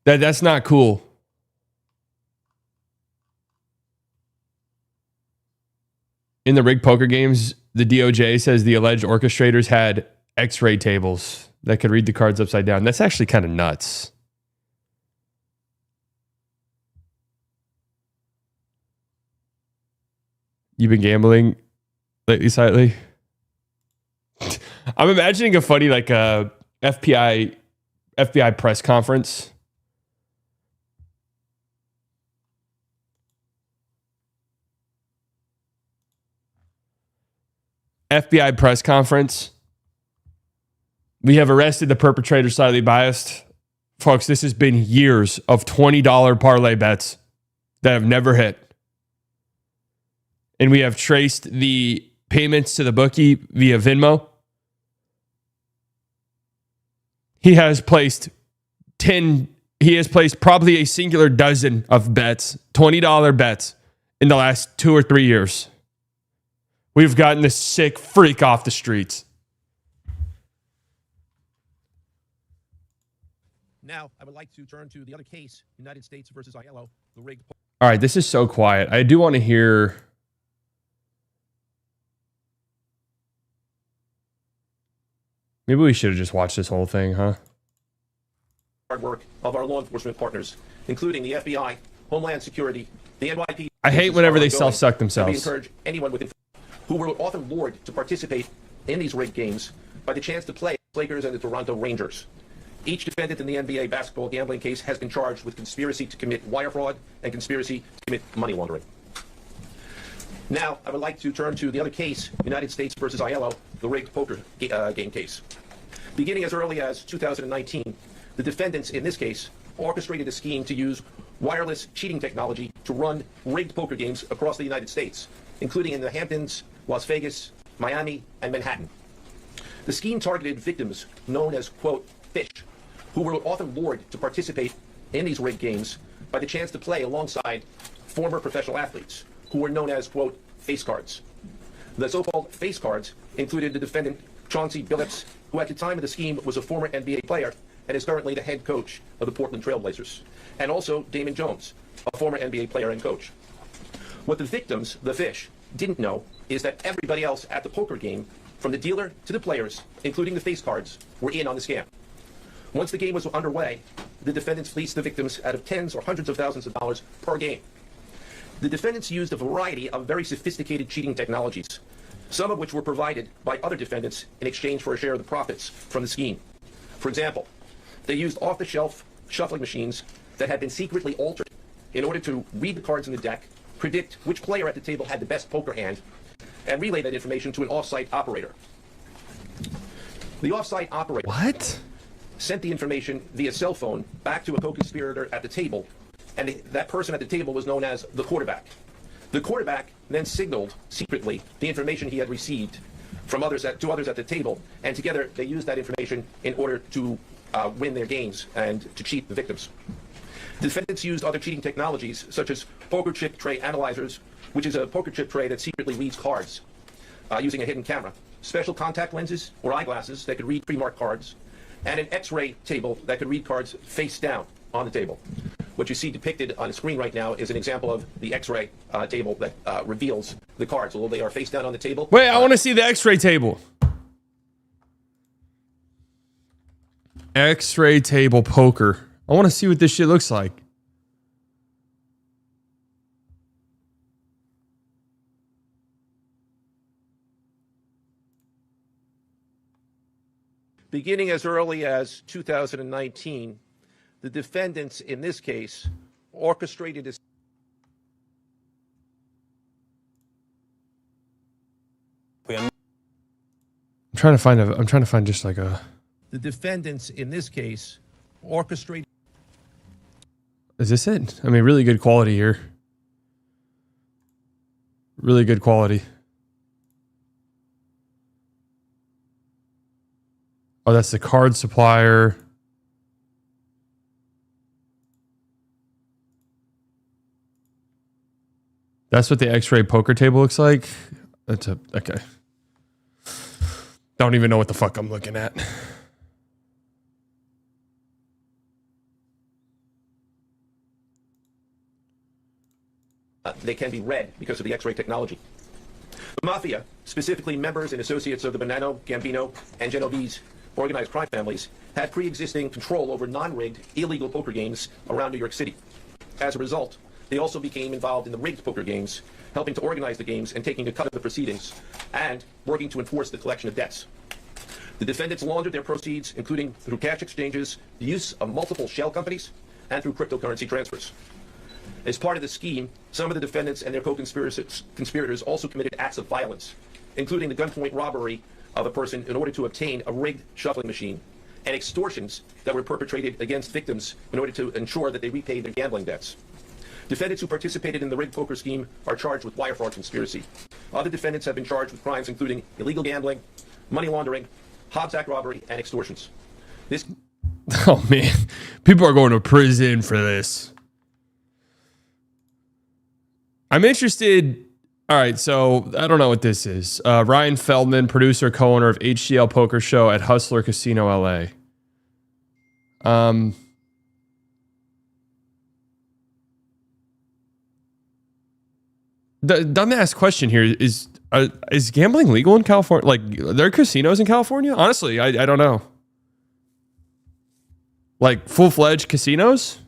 that that's not cool. In the rigged poker games, the DOJ says the alleged orchestrators had X-ray tables that could read the cards upside down. That's actually kind of nuts. You've been gambling lately, slightly? I'm imagining a funny like FBI press conference. FBI press conference. We have arrested the perpetrator slightly biased. Folks, this has been years of $20 parlay bets that have never hit. And we have traced the payments to the bookie via Venmo. He has placed probably a singular dozen of bets, $20 bets in the last 2 or 3 years. We've gotten this sick freak off the streets. Now, I would like to turn to the other case, United States versus Aiello, the rigged. All right, this is so quiet. I do want to hear. Maybe we should have just watched this whole thing, huh? Hard work of our law enforcement partners, including the FBI, Homeland Security, the NYPD. I hate whenever they self-suck We themselves. encourage anyone within who were often lured to participate in these rigged games by the chance to play Lakers and the Toronto Rangers. Each defendant in the NBA basketball gambling case has been charged with conspiracy to commit wire fraud and conspiracy to commit money laundering. Now, I would like to turn to the other case, United States versus Aiello, the rigged poker game case. Beginning as early as 2019, the defendants in this case orchestrated a scheme to use wireless cheating technology to run rigged poker games across the United States, including in the Hamptons, Las Vegas, Miami, and Manhattan. The scheme targeted victims known as, quote, fish, who were often lured to participate in these rigged games by the chance to play alongside former professional athletes, who were known as, quote, face cards. The so-called face cards included the defendant, Chauncey Billups, who at the time of the scheme was a former NBA player and is currently the head coach of the Portland Trail Blazers, and also Damon Jones, a former NBA player and coach. What the victims, the fish, didn't know is that everybody else at the poker game, from the dealer to the players, including the face cards, were in on the scam. Once the game was underway, the defendants fleeced the victims out of tens or hundreds of thousands of dollars per game. The defendants used a variety of very sophisticated cheating technologies, some of which were provided by other defendants in exchange for a share of the profits from the scheme. For example, they used off-the-shelf shuffling machines that had been secretly altered in order to read the cards in the deck, predict which player at the table had the best poker hand, and relay that information to an off-site operator. The off-site operator sent the information via cell phone back to a co-conspirator at the table, and that person at the table was known as the quarterback. The quarterback then signaled secretly the information he had received from others to others at the table, and together they used that information in order to win their games and to cheat the victims. The defendants used other cheating technologies, such as poker chip tray analyzers, which is a poker chip tray that secretly reads cards using a hidden camera, special contact lenses or eyeglasses that could read pre-marked cards, and an X-ray table that could read cards face down on the table. What you see depicted on the screen right now is an example of the X-ray table that reveals the cards, although they are face down on the table. Wait, I want to see the X-ray table. X-ray table poker. I want to see what this shit looks like. Beginning as early as 2019, the defendants in this case orchestrated a... I'm trying to find just like a... The defendants in this case orchestrated... Is this it? I mean, really good quality here. Really good quality. Oh, that's the card supplier. That's what the X-ray poker table looks like. That's a... Okay. Don't even know what the fuck I'm looking at. They can be read because of the X-ray technology. The mafia, specifically members and associates of the Bonanno, Gambino, and Genovese organized crime families, had pre-existing control over non-rigged, illegal poker games around New York City. As a result, they also became involved in the rigged poker games, helping to organize the games and taking a cut of the proceedings, and working to enforce the collection of debts. The defendants laundered their proceeds, including through cash exchanges, the use of multiple shell companies, and through cryptocurrency transfers. As part of the scheme, some of the defendants and their co-conspirators also committed acts of violence, including the gunpoint robbery of a person in order to obtain a rigged shuffling machine, and extortions that were perpetrated against victims in order to ensure that they repaid their gambling debts. Defendants who participated in the rigged poker scheme are charged with wire fraud conspiracy. Other defendants have been charged with crimes including illegal gambling, money laundering, Hobbs Act robbery, and extortions. This Oh, man. People are going to prison for this. I'm interested. All right, so I don't know what this is. Ryan Feldman, producer, co-owner of HCL Poker Show at Hustler Casino, LA. The dumbass question here is gambling legal in California? Like, are there casinos in California? Honestly, I don't know. Like, full-fledged casinos?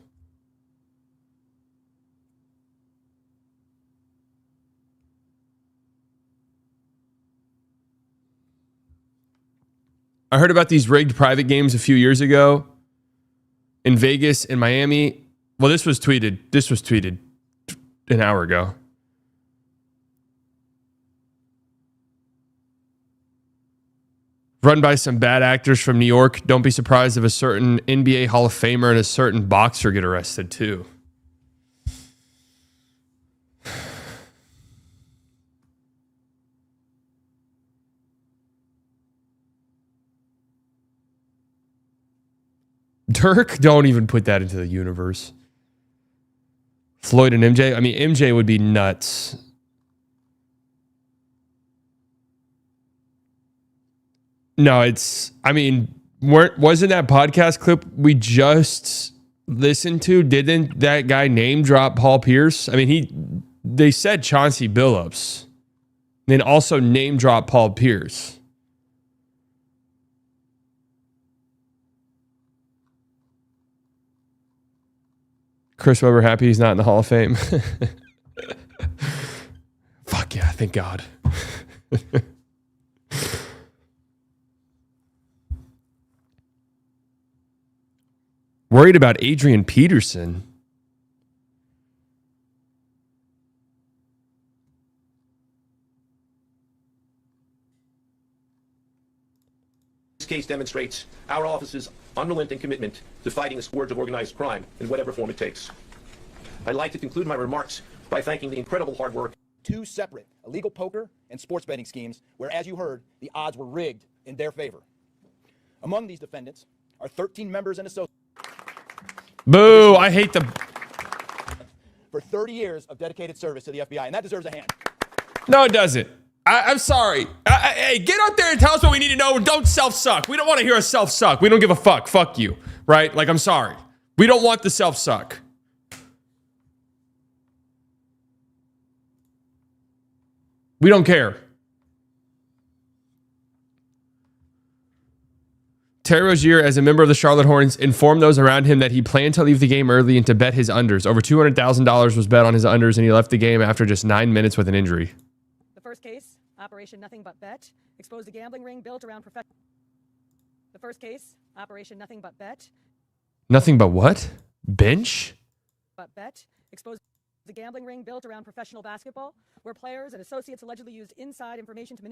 I heard about these rigged private games a few years ago in Vegas and Miami. Well, this was tweeted an hour ago. Run by some bad actors from New York. Don't be surprised if a certain NBA Hall of Famer and a certain boxer get arrested too. Dirk, don't even put that into the universe. Floyd and MJ. I mean, MJ would be nuts. No, wasn't that podcast clip we just listened to? Didn't that guy name drop Paul Pierce? I mean, they said Chauncey Billups, then also name drop Paul Pierce. Chris Webber happy he's not in the Hall of Fame. Fuck yeah, thank God. Worried about Adrian Peterson. This case demonstrates our office's unrelenting commitment to fighting the scourge of organized crime in whatever form it takes. I'd like to conclude my remarks by thanking the incredible hard work. Two separate illegal poker and sports betting schemes where, as you heard, the odds were rigged in their favor. Among these defendants are 13 members and associates. Boo, I hate the... For 30 years of dedicated service to the FBI, and that deserves a hand. No, it doesn't. I'm sorry. Hey, get out there and tell us what we need to know. Don't self-suck. We don't want to hear a self-suck. We don't give a fuck. Fuck you. Right? Like, I'm sorry. We don't want the self-suck. We don't care. Terry Rozier, as a member of the Charlotte Hornets, informed those around him that he planned to leave the game early and to bet his unders. Over $200,000 was bet on his unders, and he left the game after just 9 minutes with an injury. The first case, Operation Nothing But Bet, exposed a gambling ring built around professional. The first case, Operation Nothing But Bet. Nothing but what? Bench? But Bet, exposed the gambling ring built around professional basketball, where players and associates allegedly used inside information to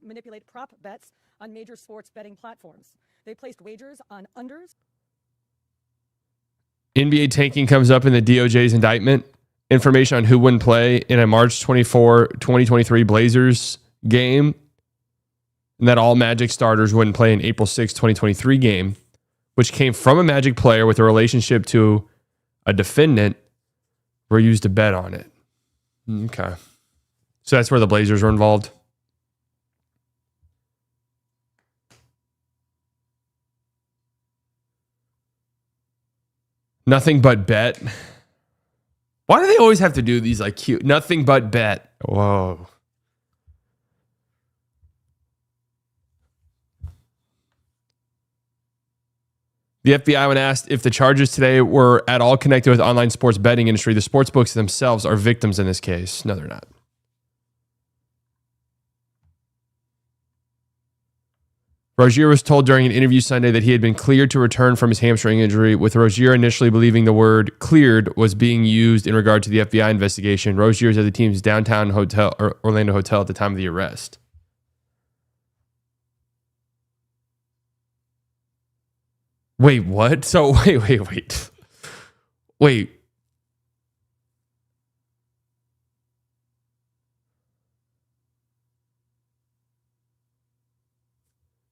manipulate prop bets on major sports betting platforms. They placed wagers on unders. NBA tanking comes up in the DOJ's indictment. Information on who wouldn't play in a March 24, 2023 Blazers game, and that all Magic starters wouldn't play in April 6, 2023 game, which came from a Magic player with a relationship to a defendant, were used to bet on it. Okay. So that's where the Blazers were involved. Nothing but bet. Why do they always have to do these like cute? Nothing but bet. Whoa. The FBI, when asked if the charges today were at all connected with online sports betting industry, the sports books themselves are victims in this case. No, they're not. Rozier was told during an interview Sunday that he had been cleared to return from his hamstring injury, with Rozier initially believing the word cleared was being used in regard to the FBI investigation. Rozier is at the team's downtown hotel, or Orlando hotel, at the time of the arrest. Wait, what? So, wait.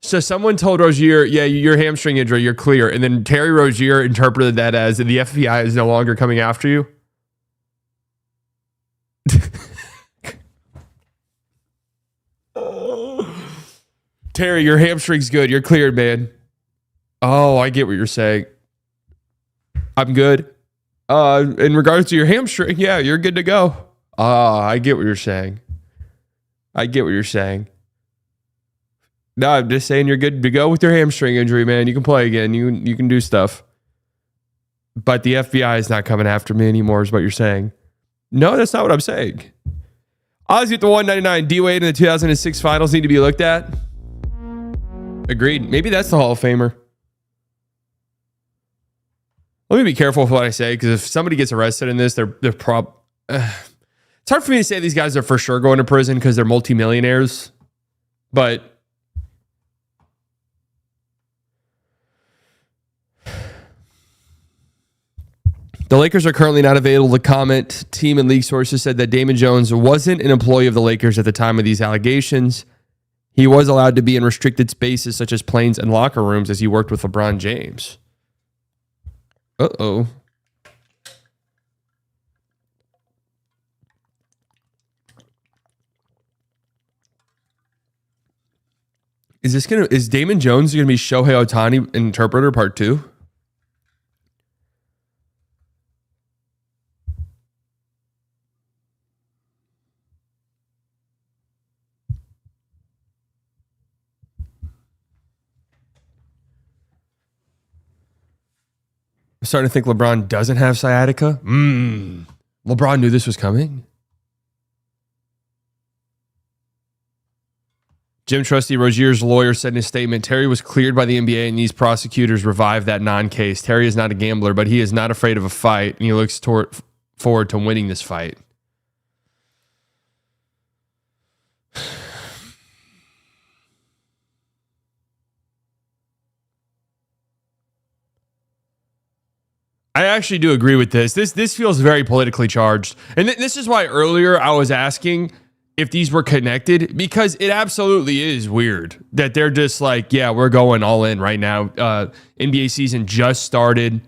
So someone told Rozier, yeah, your hamstring injury, you're clear. And then Terry Rozier interpreted that as the FBI is no longer coming after you. Terry, your hamstring's good. You're cleared, man. Oh, I get what you're saying. I'm good. In regards to your hamstring, yeah, you're good to go. I get what you're saying. No, I'm just saying you're good to go with your hamstring injury, man. You can play again. You can do stuff. But the FBI is not coming after me anymore, is what you're saying. No, that's not what I'm saying. Ozzy at the 199. D-Wade in the 2006 finals need to be looked at. Agreed. Maybe that's the Hall of Famer. Let me be careful with what I say, because if somebody gets arrested in this, they're it's hard for me to say these guys are for sure going to prison because they're multimillionaires. But the Lakers are currently not available to comment. Team and league sources said that Damon Jones wasn't an employee of the Lakers at the time of these allegations. He was allowed to be in restricted spaces such as planes and locker rooms as he worked with LeBron James. Uh-oh. Is Damon Jones gonna be Shohei Ohtani interpreter part 2? I'm starting to think LeBron doesn't have sciatica. LeBron knew this was coming. Jim Trusty, Rozier's lawyer, said in his statement, Terry was cleared by the NBA and these prosecutors revived that non-case. Terry is not a gambler, but he is not afraid of a fight, and he looks forward to winning this fight. I actually do agree with this. This feels very politically charged. And this is why earlier I was asking if these were connected, because it absolutely is weird that they're just like, yeah, we're going all in right now. NBA season just started.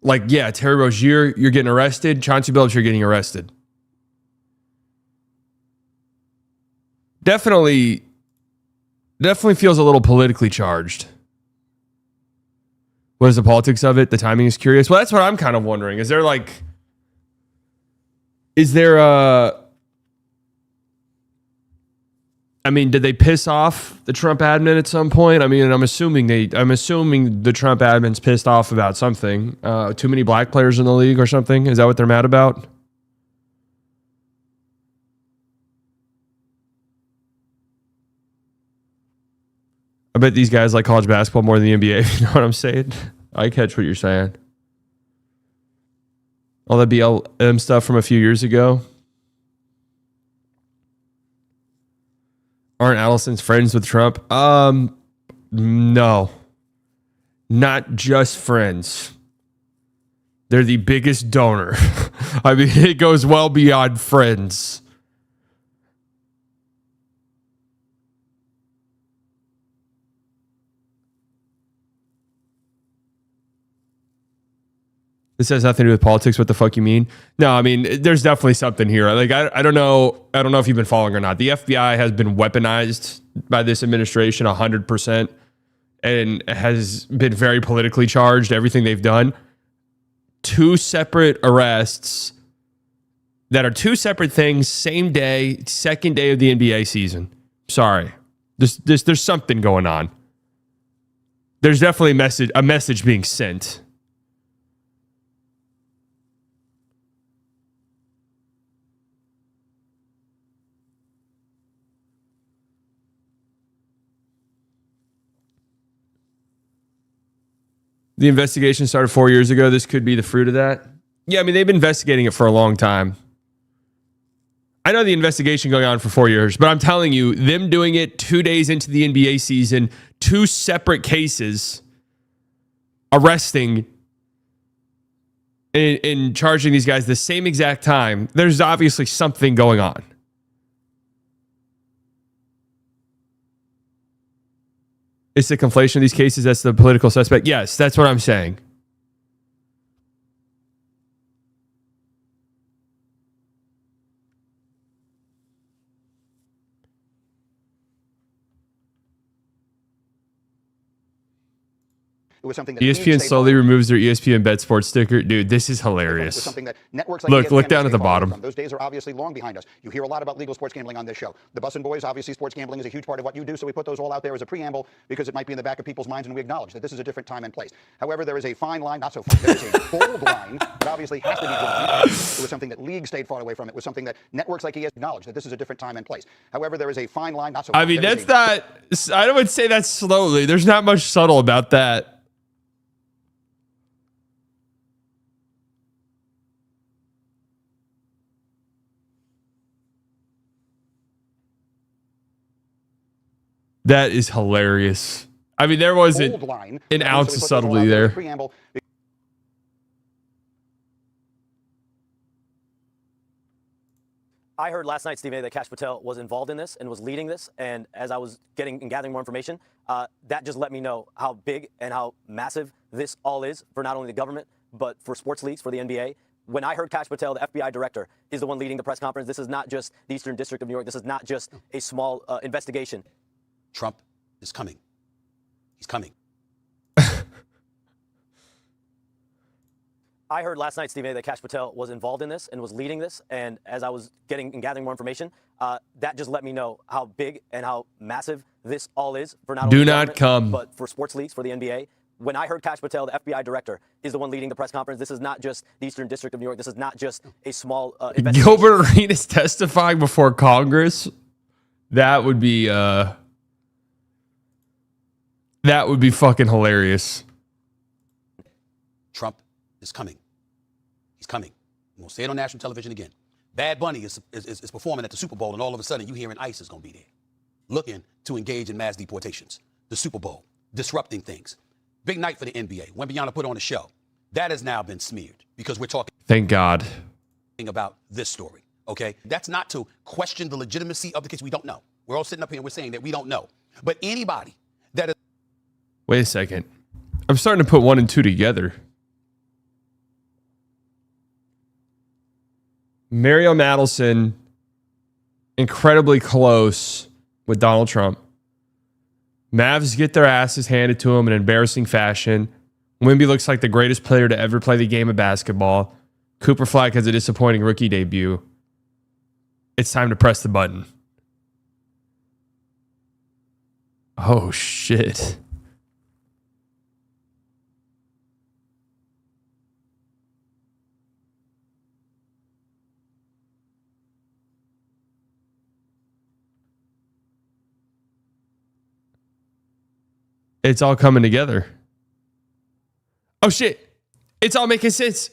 Like, yeah, Terry Rozier, you're getting arrested. Chauncey Billups, you're getting arrested. Definitely feels a little politically charged. What is the politics of it? The timing is curious. Well, that's what I'm kind of wondering. Is there did they piss off the Trump admin at some point? I mean, I'm assuming the Trump admin's pissed off about something. Too many black players in the league or something. Is that what they're mad about? I bet these guys like college basketball more than the NBA, if you know what I'm saying. I catch what you're saying. All that BLM stuff from a few years ago. Aren't Allison's friends with Trump? No. Not just friends. They're the biggest donor. I mean, it goes well beyond friends. This has nothing to do with politics. What the fuck you mean? No, I mean, there's definitely something here. Like, I don't know. I don't know if you've been following or not. The FBI has been weaponized by this administration 100% and has been very politically charged, everything they've done. 2 separate arrests that are 2 separate things, same day, second day of the NBA season. Sorry. There's something going on. there's definitely a message being sent. The investigation started 4 years ago. This could be the fruit of that. Yeah, I mean, they've been investigating it for a long time. I know the investigation going on for 4 years, but I'm telling you, them doing it 2 days into the NBA season, 2 separate cases, arresting and charging these guys the same exact time, there's obviously something going on. It's the conflation of these cases. That's the political suspect. Yes, that's what I'm saying. It was something that ESPN slowly removes their ESPN Bet Sports sticker. Dude, this is hilarious. Something that networks like Look down at the bottom. Those days are obviously long behind us. You hear a lot about legal sports gambling on this show. The Bussin' Boys, obviously, sports gambling is a huge part of what you do, so we put those all out there as a preamble because it might be in the back of people's minds, and we acknowledge that this is a different time and place. However, there is a fine line, not so fine, there is a bold line that obviously has to be drawn. It was something that leagues stayed far away from. It was something that networks like ESPN acknowledge that this is a different time and place. However, there is a fine line, not so fine. I mean, that's not, I would say that's slowly. There's not much subtle about that. That is hilarious. I mean, there wasn't an ounce of subtlety there. I heard last night, Stephen A., that Kash Patel was involved in this and was leading this. And as I was getting and gathering more information, that just let me know how big and how massive this all is for not only the government, but for sports leagues, for the NBA. When I heard Kash Patel, the FBI director, is the one leading the press conference, this is not just the Eastern District of New York. This is not just a small investigation. Trump is coming. He's coming. I heard last night, Stephen A., that Kash Patel was involved in this and was leading this. And as I was getting and gathering more information, that just let me know how big and how massive this all is for not only the government, but for sports leagues, for the NBA. When I heard Kash Patel, the FBI director, is the one leading the press conference, this is not just the Eastern District of New York. This is not just a small investigation. Gilbert Arenas testifying before Congress. That would be fucking hilarious. Trump is coming. He's coming. I'm going to say it on national television again. Bad Bunny is performing at the Super Bowl, and all of a sudden you hearing ICE is going to be there, looking to engage in mass deportations. The Super Bowl, disrupting things. Big night for the NBA. Wembanyama put on a show. That has now been smeared because we're talking. Thank God. About this story, okay? That's not to question the legitimacy of the case. We don't know. We're all sitting up here and we're saying that we don't know. But anybody that is. Wait a second. I'm starting to put 1 and 2 together. Mario Madelson, incredibly close with Donald Trump. Mavs get their asses handed to them in embarrassing fashion. Wemby looks like the greatest player to ever play the game of basketball. Cooper Flag has a disappointing rookie debut. It's time to press the button. Oh, shit. It's all coming together. Oh, shit. It's all making sense.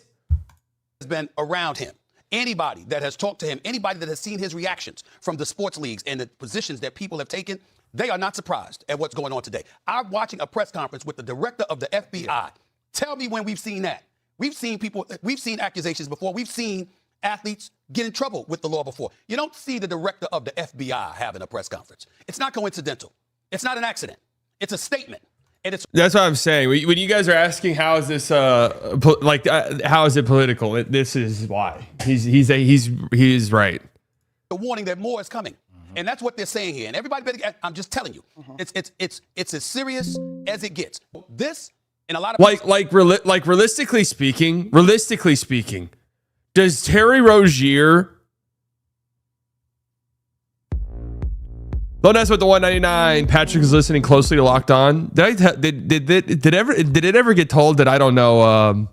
Has been around him. Anybody that has talked to him, anybody that has seen his reactions from the sports leagues and the positions that people have taken, they are not surprised at what's going on today. I'm watching a press conference with the director of the FBI. Tell me when we've seen that. We've seen people, we've seen accusations before. We've seen athletes get in trouble with the law before. You don't see the director of the FBI having a press conference. It's not coincidental. It's not an accident. It's a statement. And it's That's what I'm saying. When you guys are asking how is this how is it political? This is why. He's right. A warning that more is coming. And that's what they're saying here. And everybody better, I'm just telling you, it's as serious as it gets. This and a lot of realistically speaking, does Terry Rozier Don't mess with the 199. Patrick is listening closely to Locked On. Did it ever get told that I don't know?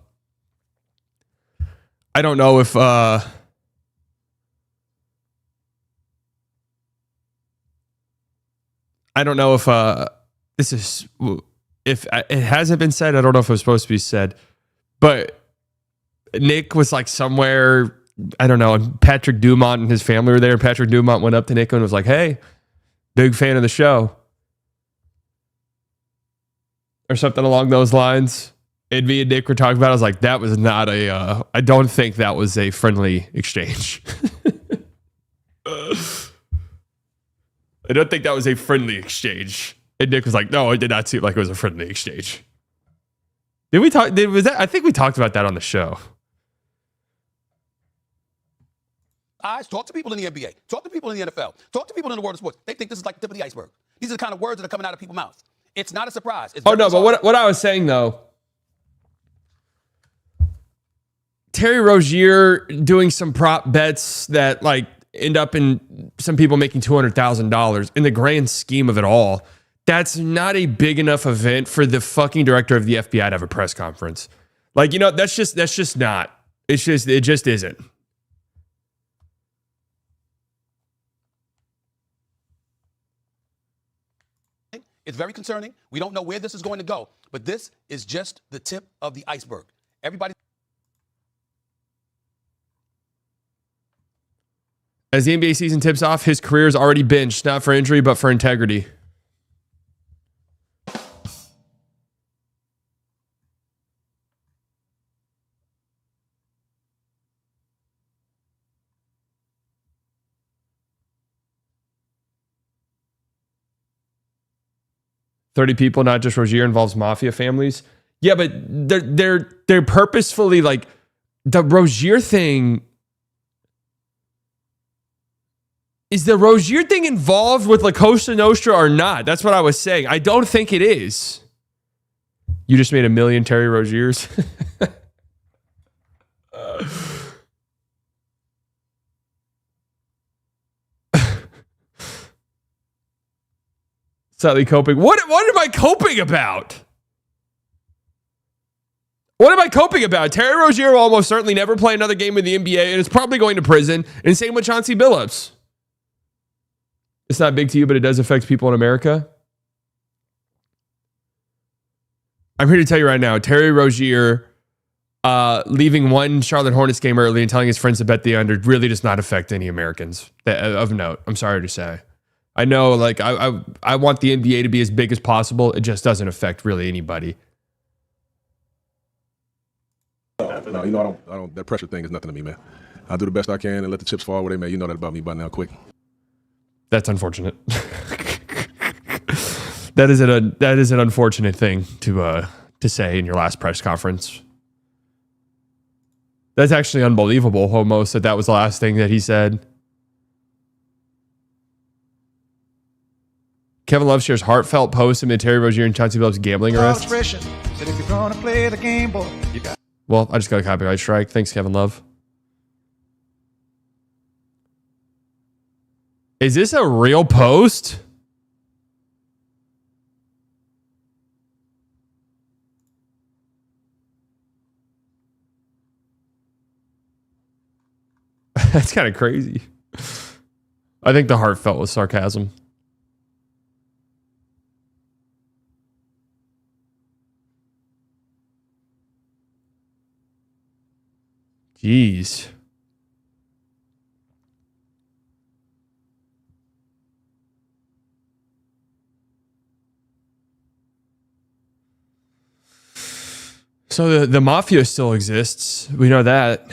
I don't know if I don't know if this is if it hasn't been said. I don't know if it was supposed to be said, but Nick was like somewhere. I don't know. And Patrick Dumont and his family were there. Patrick Dumont went up to Nick and was like, "Hey, big fan of the show," or something along those lines. And me and Nick were talking about it. I was like, that was not a, I don't think that was a friendly exchange. I don't think that was a friendly exchange. And Nick was like, no, it did not seem like it was a friendly exchange. Did we talk? I think we talked about that on the show. Talk to people in the NBA. Talk to people in the NFL. Talk to people in the world of sports. They think this is like the tip of the iceberg. These are the kind of words that are coming out of people's mouths. It's not a surprise. It's oh, no, but what I was saying, though, Terry Rozier doing some prop bets that like end up in some people making $200,000 in the grand scheme of it all. That's not a big enough event for the fucking director of the FBI to have a press conference. Like, you know, that's just not. It just isn't. It's very concerning. We don't know where this is going to go, but this is just the tip of the iceberg. Everybody. As the NBA season tips off, his career is already benched, not for injury, but for integrity. "30 people, not just Rozier, involves mafia families." Yeah, but they're purposefully like the Rozier thing. Is the Rozier thing involved with La Cosa Nostra or not? That's what I was saying. I don't think it is. You just made 1 million Terry Roziers. Slightly coping. What am I coping about? What am I coping about? Terry Rozier will almost certainly never play another game in the NBA and is probably going to prison. And same with Chauncey Billups. It's not big to you, but it does affect people in America. I'm here to tell you right now, Terry Rozier leaving one Charlotte Hornets game early and telling his friends to bet the under really does not affect any Americans of note. I'm sorry to say. I know, like, I want the NBA to be as big as possible. It just doesn't affect really anybody. No, you know, I don't. That pressure thing is nothing to me, man. I'll do the best I can and let the chips fall where they may. You know that about me by now, quick. That's unfortunate. That is an unfortunate thing to say in your last press conference. That's actually unbelievable, almost, that was the last thing that he said. Kevin Love shares heartfelt post amid Terry Rozier and Chauncey Billups gambling arrest. Well, I just got a copyright strike. Thanks, Kevin Love. Is this a real post? That's kind of crazy. I think the heartfelt was sarcasm. Jeez. So the mafia still exists. We know that.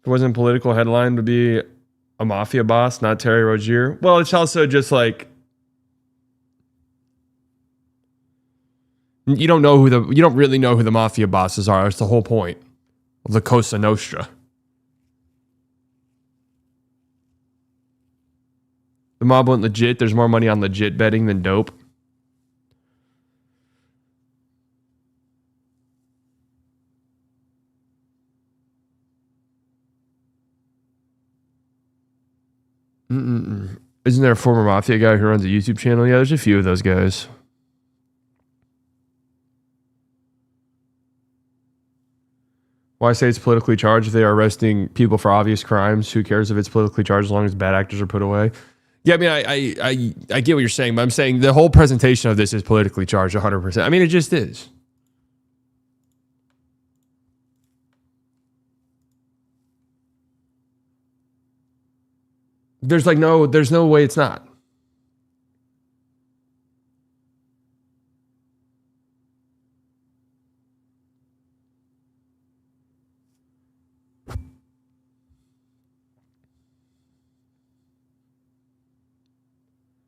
If it wasn't a political headline to be a mafia boss, not Terry Rozier. Well, it's also just like you don't really know who the mafia bosses are. That's the whole point of the Cosa Nostra. The mob went legit. There's more money on legit betting than dope. Isn't there a former mafia guy who runs a YouTube channel? Yeah, there's a few of those guys. Why say it's politically charged if they are arresting people for obvious crimes? Who cares if it's politically charged as long as bad actors are put away? Yeah, I mean, I get what you're saying, but I'm saying the whole presentation of this is politically charged 100%. I mean, it just is. There's no way it's not.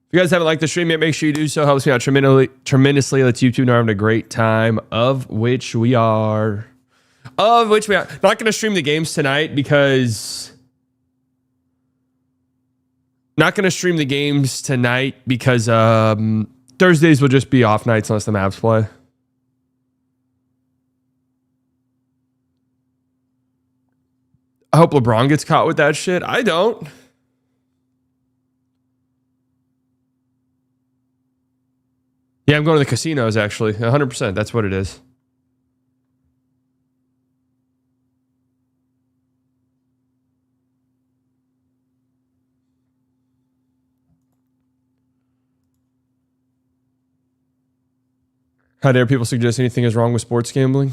If you guys haven't liked the stream yet, make sure you do so. Helps me out tremendously. Lets YouTube know I'm having a great time, of which we are. Not going to stream the games tonight because... Thursdays will just be off nights unless the Mavs play. I hope LeBron gets caught with that shit. I don't. Yeah, I'm going to the casinos, actually. 100%. That's what it is. How dare people suggest anything is wrong with sports gambling?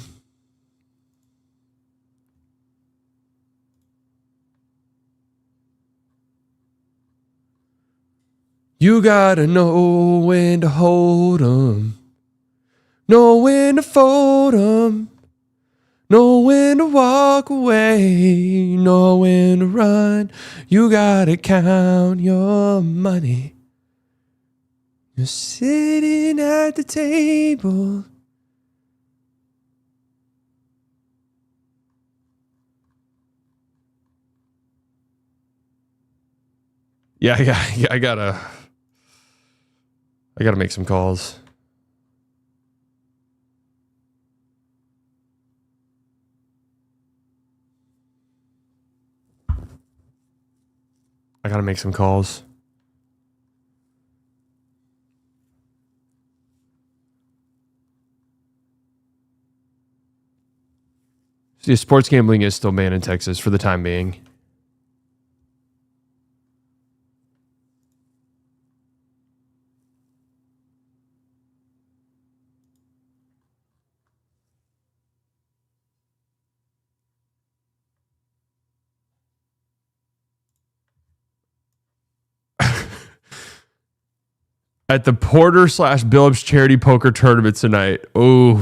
You gotta know when to hold 'em, know when to fold 'em, know when to walk away, know when to run. You gotta count your money. You're sitting at the table. Yeah, I gotta make some calls. I gotta make some calls. See, sports gambling is still banned in Texas for the time being. At the Porter / Billups charity poker tournament tonight. Oh.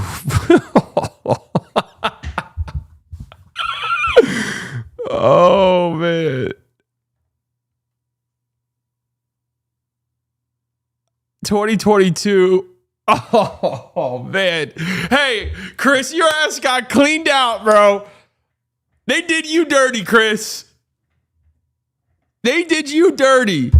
Oh, man. 2022. Oh, man. Hey, Chris, your ass got cleaned out, bro. They did you dirty, Chris. They did you dirty.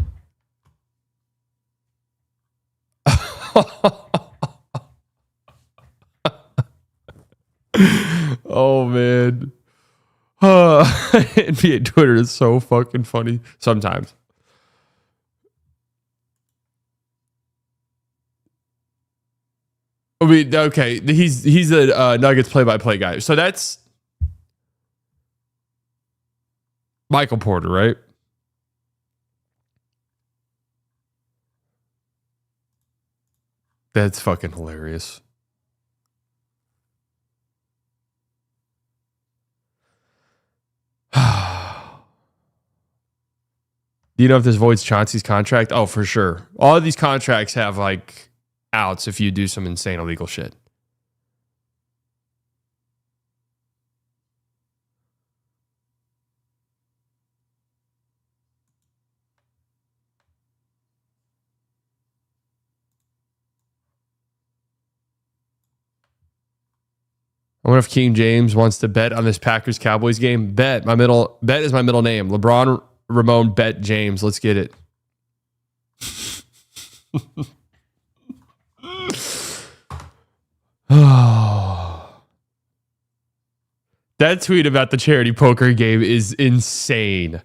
Oh, man. NBA Twitter is so fucking funny sometimes. I mean, okay, he's a Nuggets play-by-play guy. So that's Michael Porter, right? That's fucking hilarious. Do you know if this voids Chauncey's contract? Oh, for sure. All of these contracts have like outs if you do some insane illegal shit. I wonder if King James wants to bet on this Packers Cowboys game. Bet is my middle name. LeBron Ramon Bet James. Let's get it. That tweet about the charity poker game is insane.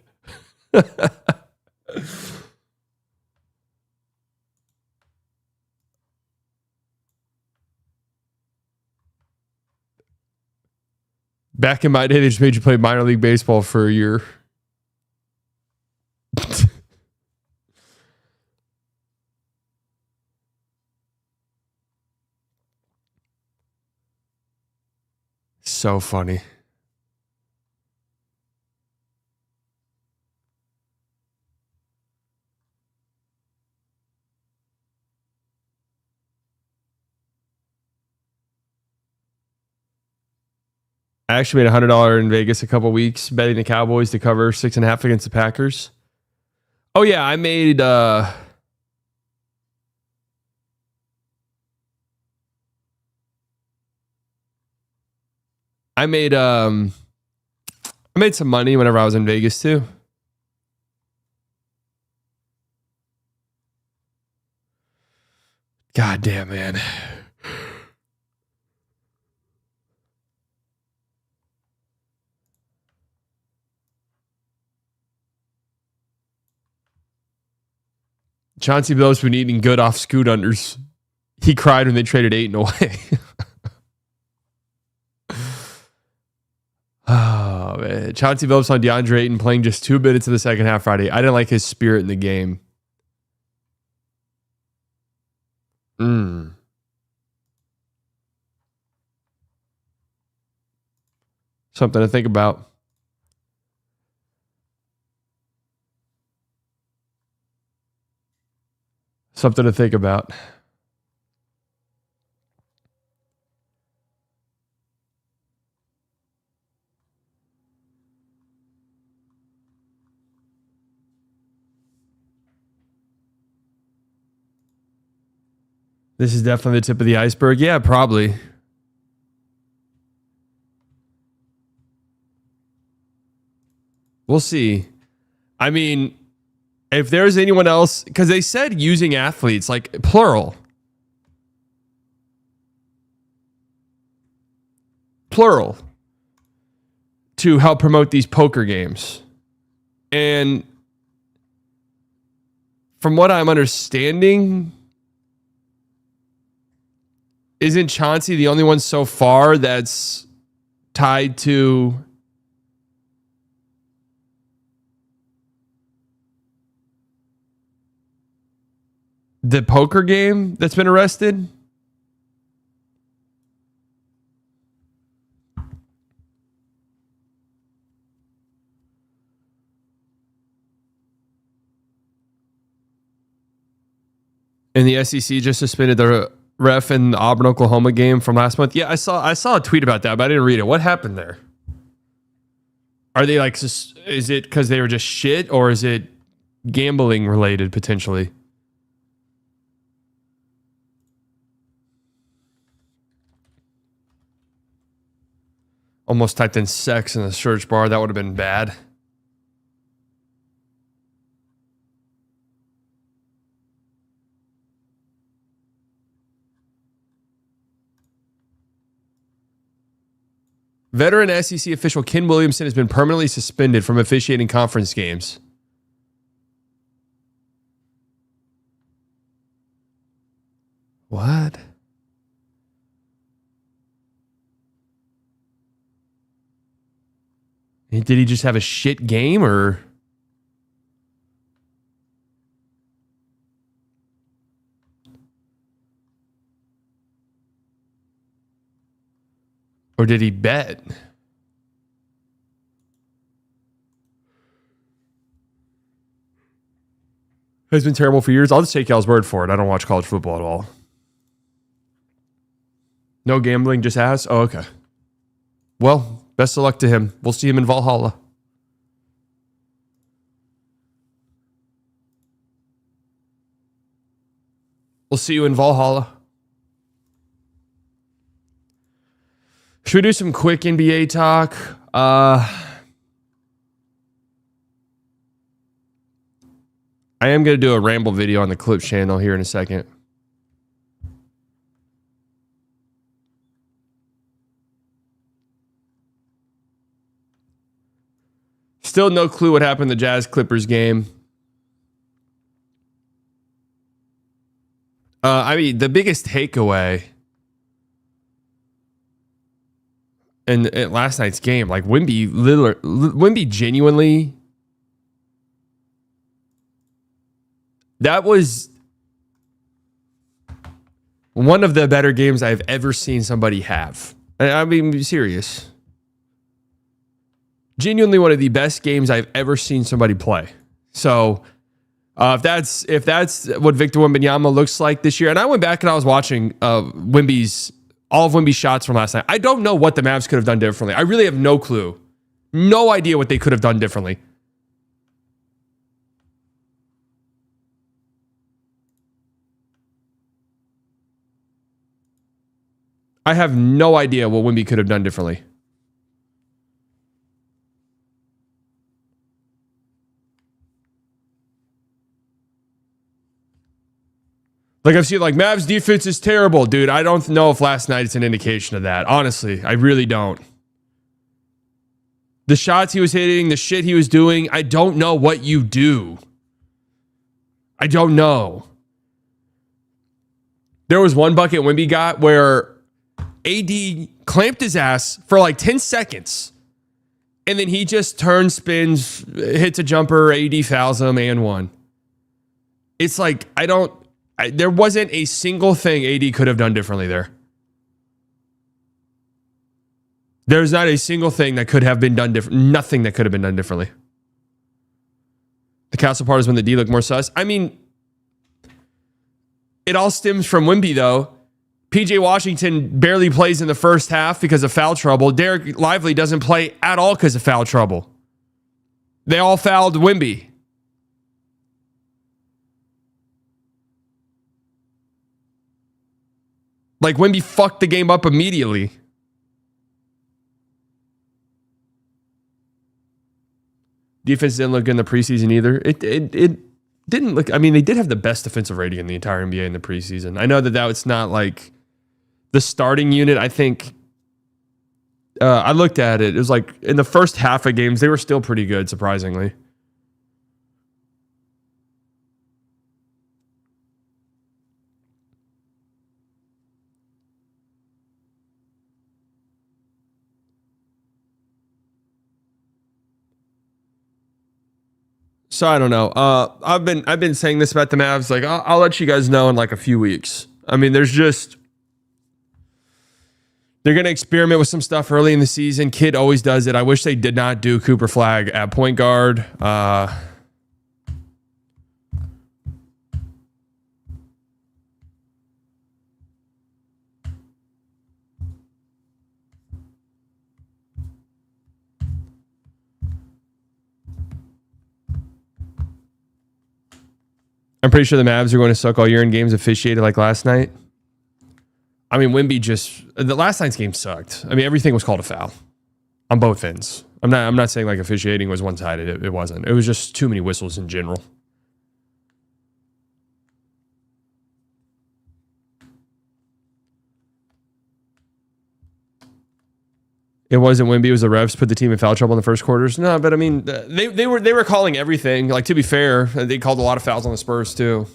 Back in my day, they just made you play minor league baseball for a year. So funny. I actually made $100 in Vegas a couple weeks betting the Cowboys to cover 6.5 against the Packers. Oh yeah, I made I made some money whenever I was in Vegas too. God damn, man. Chauncey Billups been eating good off scoot unders. He cried when they traded Ayton away. Oh, man. Chauncey Billups on DeAndre Ayton playing just 2 minutes in the second half Friday. I didn't like his spirit in the game. Something to think about. Something to think about. This is definitely the tip of the iceberg. Yeah, probably. We'll see. I mean, if there's anyone else, because they said using athletes, like plural, to help promote these poker games. And from what I'm understanding, isn't Chauncey the only one so far that's tied to the poker game that's been arrested? And the SEC just suspended the ref in the Auburn, Oklahoma game from last month. Yeah, I saw a tweet about that, but I didn't read it. What happened there? Are they like, is it because they were just shit, or is it gambling related potentially? Almost typed in sex in the search bar. That would have been bad. Veteran SEC official Ken Williamson has been permanently suspended from officiating conference games. What? Did he just have a shit game, or? Or did he bet? It's been terrible for years. I'll just take y'all's word for it. I don't watch college football at all. No gambling, just ass? Oh, okay. Well, best of luck to him. We'll see him in Valhalla. We'll see you in Valhalla. Should we do some quick NBA talk? I am going to do a ramble video on the Clips channel here in a second. Still no clue what happened in the Jazz Clippers game. I mean, the biggest takeaway in last night's game, like Wemby genuinely, that was one of the better games I've ever seen somebody have. I mean, serious. Genuinely one of the best games I've ever seen somebody play. So if that's what Victor Wembanyama looks like this year, and I went back and I was watching all of Wemby's shots from last night. I don't know what the Mavs could have done differently. I really have no clue. No idea what they could have done differently. I have no idea what Wemby could have done differently. Like I've seen, like Mavs defense is terrible, dude. I don't know if last night it's an indication of that. Honestly, I really don't. The shots he was hitting, the shit he was doing, I don't know what you do. I don't know. There was one bucket Wemby got where AD clamped his ass for like 10 seconds. And then he just turns, spins, hits a jumper, AD fouls him, and one. It's like, there wasn't a single thing AD could have done differently there. There's not a single thing that could have been done different. Nothing that could have been done differently. The castle part is when the D looked more sus. I mean, it all stems from Wemby, though. PJ Washington barely plays in the first half because of foul trouble. Derek Lively doesn't play at all because of foul trouble. They all fouled Wemby. Like, Wemby fucked the game up immediately. Defense didn't look good in the preseason either. It didn't look... I mean, they did have the best defensive rating in the entire NBA in the preseason. I know that it's not like the starting unit. I think... I looked at it. It was like in the first half of games, they were still pretty good, surprisingly. So I don't know. I've been saying this about the Mavs. Like I'll let you guys know in like a few weeks. I mean, they're gonna experiment with some stuff early in the season. Kid always does it. I wish they did not do Cooper Flagg at point guard. I'm pretty sure the Mavs are going to suck all year in games officiated like last night. I mean, Wemby the last night's game sucked. I mean, everything was called a foul on both ends. I'm not saying like officiating was one-sided. It wasn't. It was just too many whistles in general. It wasn't Wemby. It was the refs put the team in foul trouble in the first quarters. No, but I mean, they were calling everything. Like, to be fair, they called a lot of fouls on the Spurs too.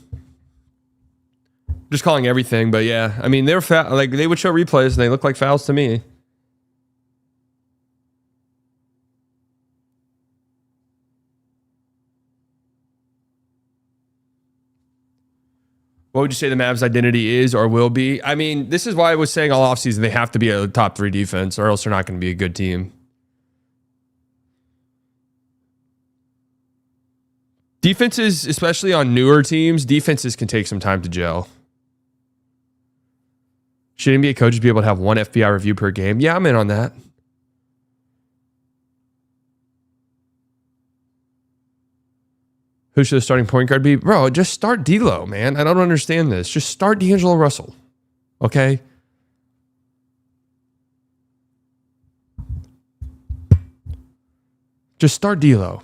Just calling everything, but yeah, I mean, they were like they would show replays and they look like fouls to me. What would you say the Mavs' identity is or will be? I mean, this is why I was saying all offseason they have to be a top 3 defense or else they're not going to be a good team. Defenses, especially on newer teams, defenses can take some time to gel. Should NBA coaches be able to have one FBI review per game? Yeah, I'm in on that. Who should the starting point guard be? Bro, just start D'Lo, man. I don't understand this. Just start D'Angelo Russell. Okay? Just start D'Lo.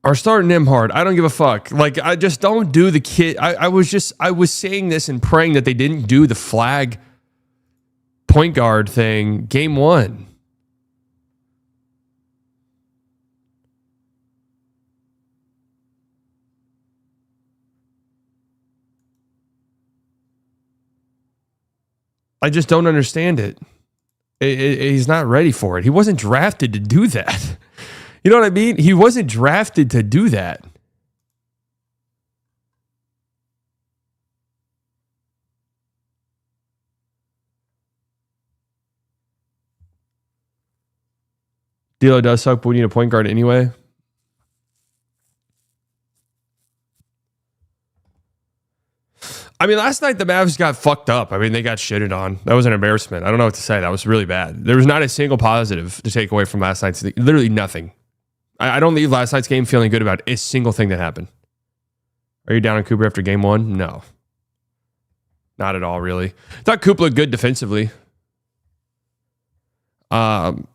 Or start Nimhard. I don't give a fuck. Like, I just don't do the kid. I was saying this and praying that they didn't do the flag point guard thing game one. I just don't understand it. He's not ready for it. He wasn't drafted to do that. You know what I mean? He wasn't drafted to do that. D'Lo does suck, but we need a point guard anyway. I mean, last night the Mavs got fucked up. I mean, they got shitted on. That was an embarrassment. I don't know what to say. That was really bad. There was not a single positive to take away from last night's. Literally nothing. I don't leave last night's game feeling good about a single thing that happened. Are you down on Cooper after game one? No. Not at all, really. I thought Cooper looked good defensively. Little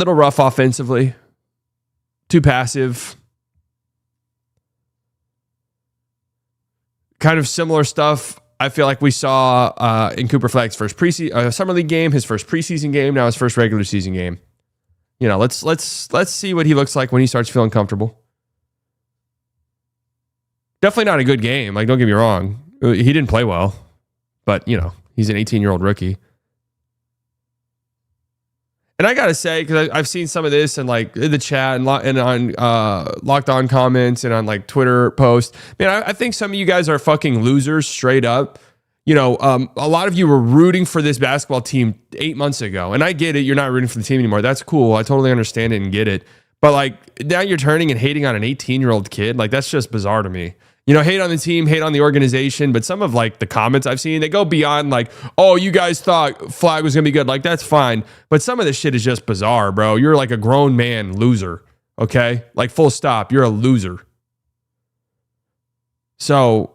rough offensively. Too passive. Kind of similar stuff I feel like we saw in Cooper Flag's first summer league game, his first preseason game, now his first regular season game. You know, let's see what he looks like when he starts feeling comfortable. Definitely not a good game. Like, don't get me wrong. He didn't play well, but you know, he's an 18-year-old rookie. And I gotta say, because I've seen some of this and like in the chat and on Locked On comments and on like Twitter posts. Man, I think some of you guys are fucking losers straight up. You know, a lot of you were rooting for this basketball team 8 months ago, and I get it. You're not rooting for the team anymore. That's cool. I totally understand it and get it. But like now you're turning and hating on an 18-year-old kid. Like that's just bizarre to me. You know, hate on the team, hate on the organization, but some of like the comments I've seen, they go beyond like, oh, you guys thought Flag was going to be good. Like, that's fine. But some of this shit is just bizarre, bro. You're like a grown man loser, okay? Like, full stop. You're a loser. So,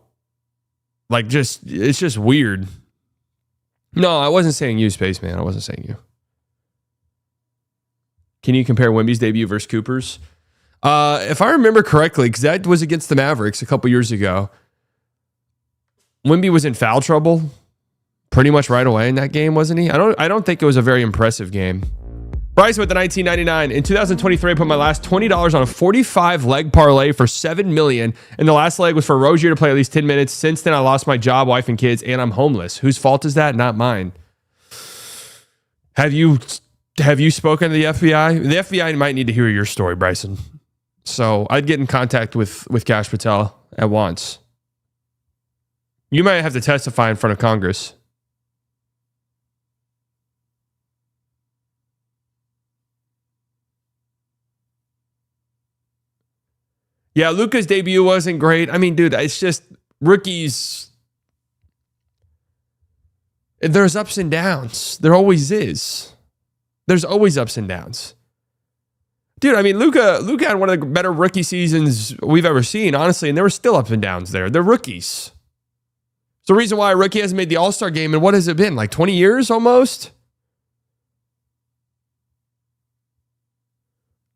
like, it's just weird. No, I wasn't saying you, Spaceman. I wasn't saying you. Can you compare Wemby's debut versus Cooper's? If I remember correctly, because that was against the Mavericks a couple years ago, Wemby was in foul trouble pretty much right away in that game, wasn't he? I don't think it was a very impressive game. Bryce with the 1999. In 2023, I put my last $20 on a 45 leg parlay for $7 million, and the last leg was for Rozier to play at least 10 minutes. Since then, I lost my job, wife, and kids, and I'm homeless. Whose fault is that? Not mine. Have you spoken to the FBI? The FBI might need to hear your story, Bryson. So I'd get in contact with Kash Patel at once. You might have to testify in front of Congress. Yeah, Luka's debut wasn't great. I mean, dude, it's just rookies. There's ups and downs. There always is. There's always ups and downs. Dude, I mean, Luka had one of the better rookie seasons we've ever seen, honestly, and there were still ups and downs there. They're rookies. It's the reason why a rookie hasn't made the All-Star game in what has it been, like 20 years almost?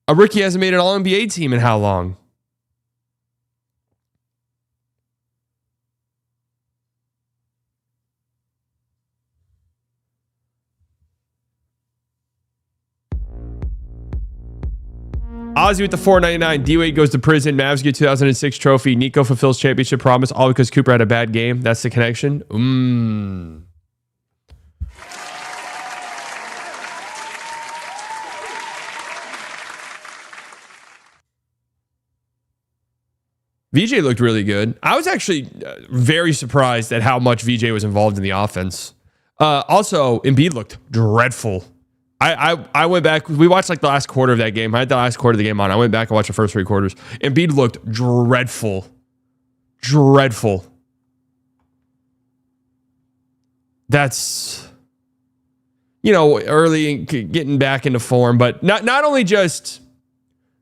A rookie hasn't made an All-NBA team in how long? Ozzy with the $4.99. D-Wade goes to prison. Mavs get 2006 trophy. Nico fulfills championship promise, all because Cooper had a bad game. That's the connection. VJ looked really good. I was actually very surprised at how much VJ was involved in the offense. Also, Embiid looked dreadful. I went back. We watched like the last quarter of that game. I had the last quarter of the game on. I went back and watched the first three quarters. Embiid looked dreadful. Dreadful. That's, you know, early getting back into form, but not only just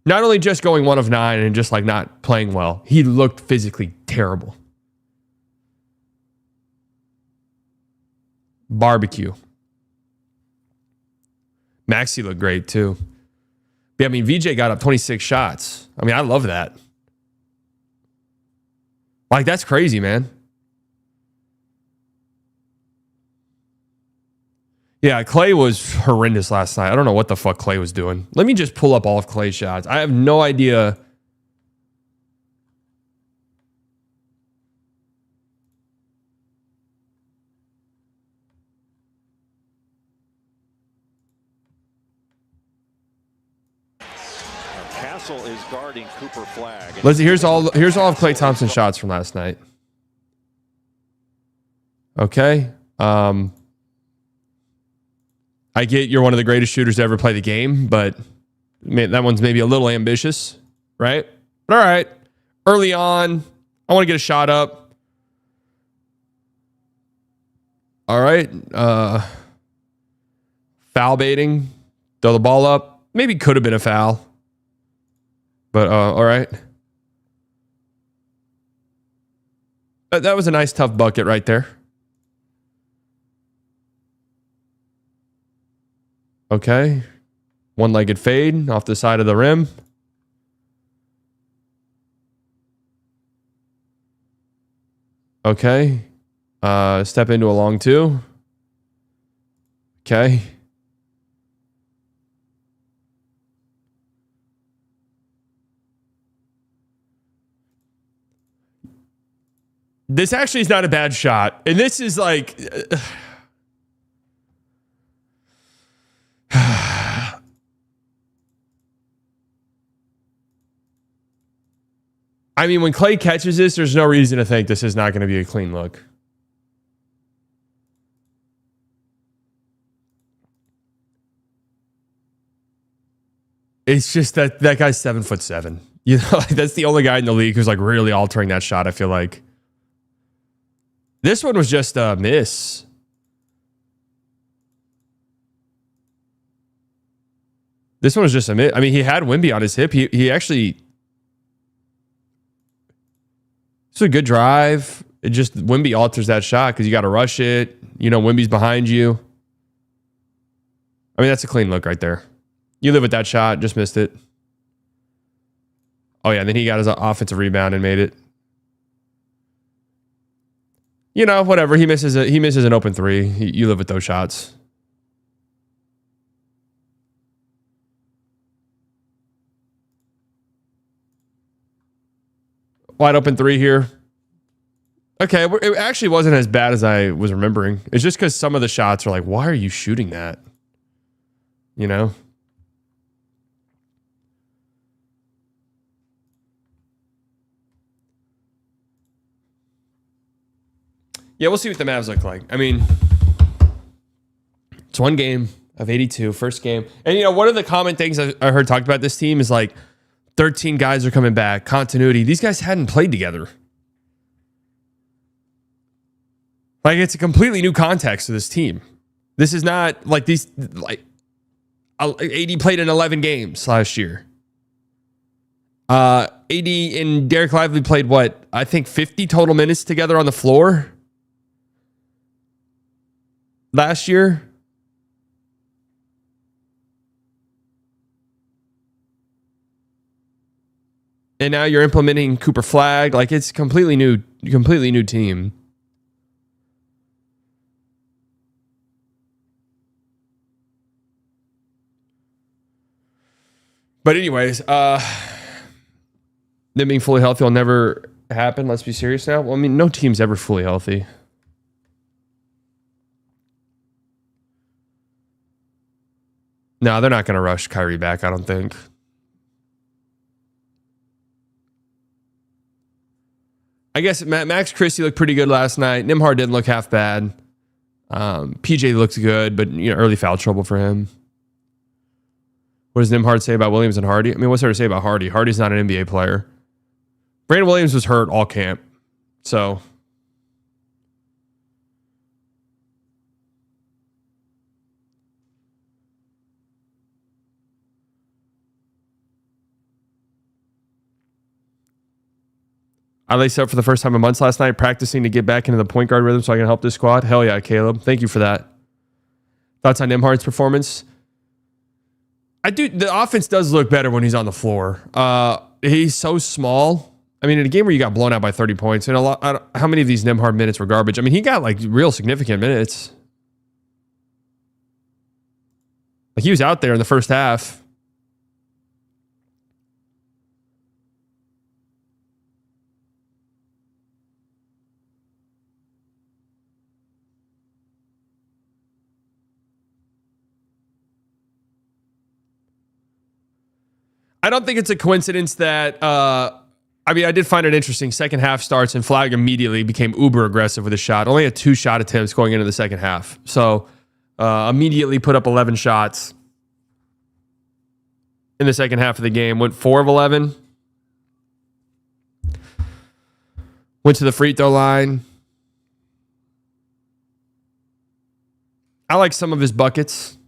going 1 of 9 and just like not playing well. He looked physically terrible. Barbecue. Maxey looked great too. But, I mean, VJ got up 26 shots. I mean, I love that. Like, that's crazy, man. Yeah, Clay was horrendous last night. I don't know what the fuck Clay was doing. Let me just pull up all of Clay's shots. I have no idea. Castle is guarding Cooper Flagg. Here's all of Klay Thompson's shots from last night. Okay. I get you're one of the greatest shooters to ever play the game, but that one's maybe a little ambitious, right? But all right. Early on, I want to get a shot up. All right. Foul baiting. Throw the ball up. Maybe could have been a foul. But all right. That was a nice, tough bucket right there. Okay. One-legged fade off the side of the rim. Okay. Step into a long two. Okay. This actually is not a bad shot. And this is like... I mean, when Clay catches this, there's no reason to think this is not going to be a clean look. It's just that guy's 7'7". You know, like that's the only guy in the league who's like really altering that shot, I feel like. This one was just a miss. This one was just a miss. I mean, he had Wemby on his hip. He actually... It's a good drive. It just Wemby alters that shot because you got to rush it. You know, Wemby's behind you. I mean, that's a clean look right there. You live with that shot. Just missed it. Oh, yeah. And then he got his offensive rebound and made it. You know, whatever. He misses an open three. You live with those shots. Wide open three here. Okay, it actually wasn't as bad as I was remembering. It's just because some of the shots are like, why are you shooting that? You know? Yeah, we'll see what the Mavs look like. I mean, it's one game of 82, first game. And, you know, one of the common things I heard talked about this team is like, 13 guys are coming back. Continuity. These guys hadn't played together. Like, it's a completely new context to this team. This is not like these, like, AD played in 11 games last year. AD and Derek Lively played, what, I think 50 total minutes together on the floor last year. And now you're implementing Cooper Flagg. Like, it's completely new team. But anyways, them being fully healthy will never happen. Let's be serious now. Well, I mean, no team's ever fully healthy. No, they're not going to rush Kyrie back, I don't think. I guess Max Christie looked pretty good last night. Nembhard didn't look half bad. PJ looks good, but you know, early foul trouble for him. What does Nembhard say about Williams and Hardy? I mean, what's there to say about Hardy? Hardy's not an NBA player. Brandon Williams was hurt all camp. So I laced up for the first time in months last night, practicing to get back into the point guard rhythm so I can help this squad. Hell yeah, Caleb. Thank you for that. Thoughts on Nembhard's performance? The offense does look better when he's on the floor. He's so small. I mean, in a game where you got blown out by 30 points, and how many of these Nembhard minutes were garbage? I mean, he got like real significant minutes. Like he was out there in the first half. I don't think it's a coincidence that, I did find it interesting. Second half starts and Flag immediately became uber aggressive with a shot. Only had 2 shot attempts going into the second half. So immediately put up 11 shots in the second half of the game. Went 4 of 11. Went to the free throw line. I like some of his buckets.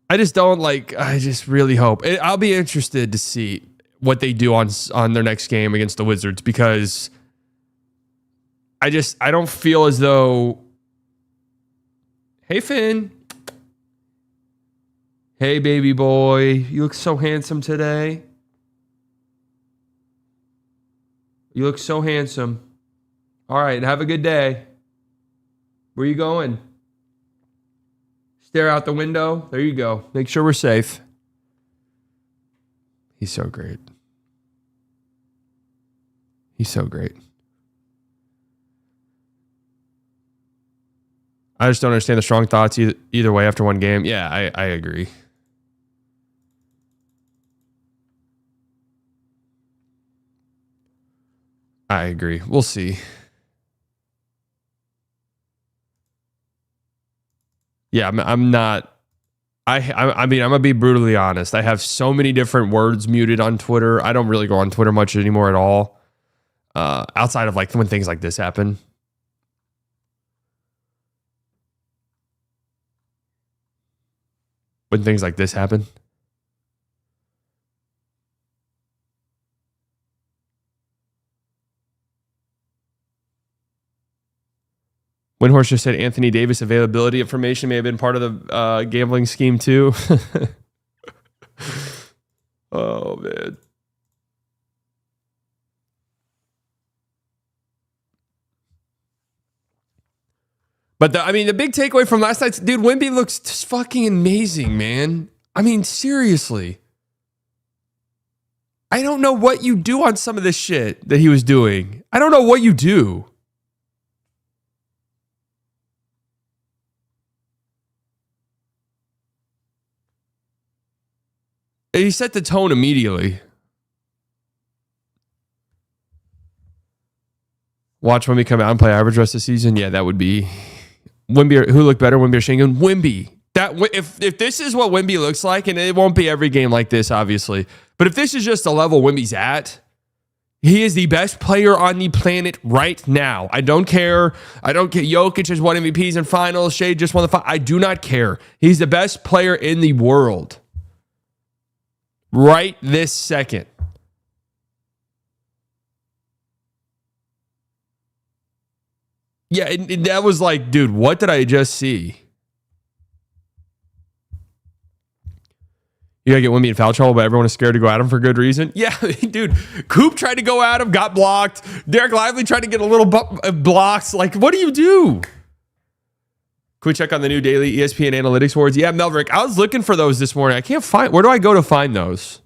I just really hope. I'll be interested to see what they do on their next game against the Wizards, because I don't feel as though, hey Finn, hey baby boy, you look so handsome today. You look so handsome. All right, have a good day. Where you going? Stare out the window. There you go. Make sure we're safe. He's so great. He's so great. I just don't understand the strong thoughts either way after one game. Yeah, I agree. I agree. We'll see. Yeah, I'm not. I mean, I'm gonna be brutally honest. I have so many different words muted on Twitter. I don't really go on Twitter much anymore at all. Outside of like when things like this happen. When things like this happen. Windhorse just said Anthony Davis availability information may have been part of the gambling scheme too. Oh, man. But the big takeaway from last night's, dude, Wemby looks just fucking amazing, man. I mean, seriously. I don't know what you do on some of this shit that he was doing. I don't know what you do. He set the tone immediately. Watch Wemby come out and play average rest of the season. Yeah, that would be Wemby. Who looked better, Wemby or Shingun? Wemby. That if this is what Wemby looks like, and it won't be every game like this, obviously, but if this is just the level Wemby's at, he is the best player on the planet right now. I don't care. Jokic has won MVPs in finals. Shea just won the final. I do not care. He's the best player in the world right this second. Yeah, and that was like, dude, what did I just see? You gotta get Wemby in foul trouble, but everyone is scared to go at him for good reason. Yeah, dude, Coop tried to go at him, got blocked. Derek Lively tried to get a little blocks. Like, what do you do? Can we check on the new daily ESPN Analytics Awards? Yeah, Melverick, I was looking for those this morning. I can't find. Where do I go to find those?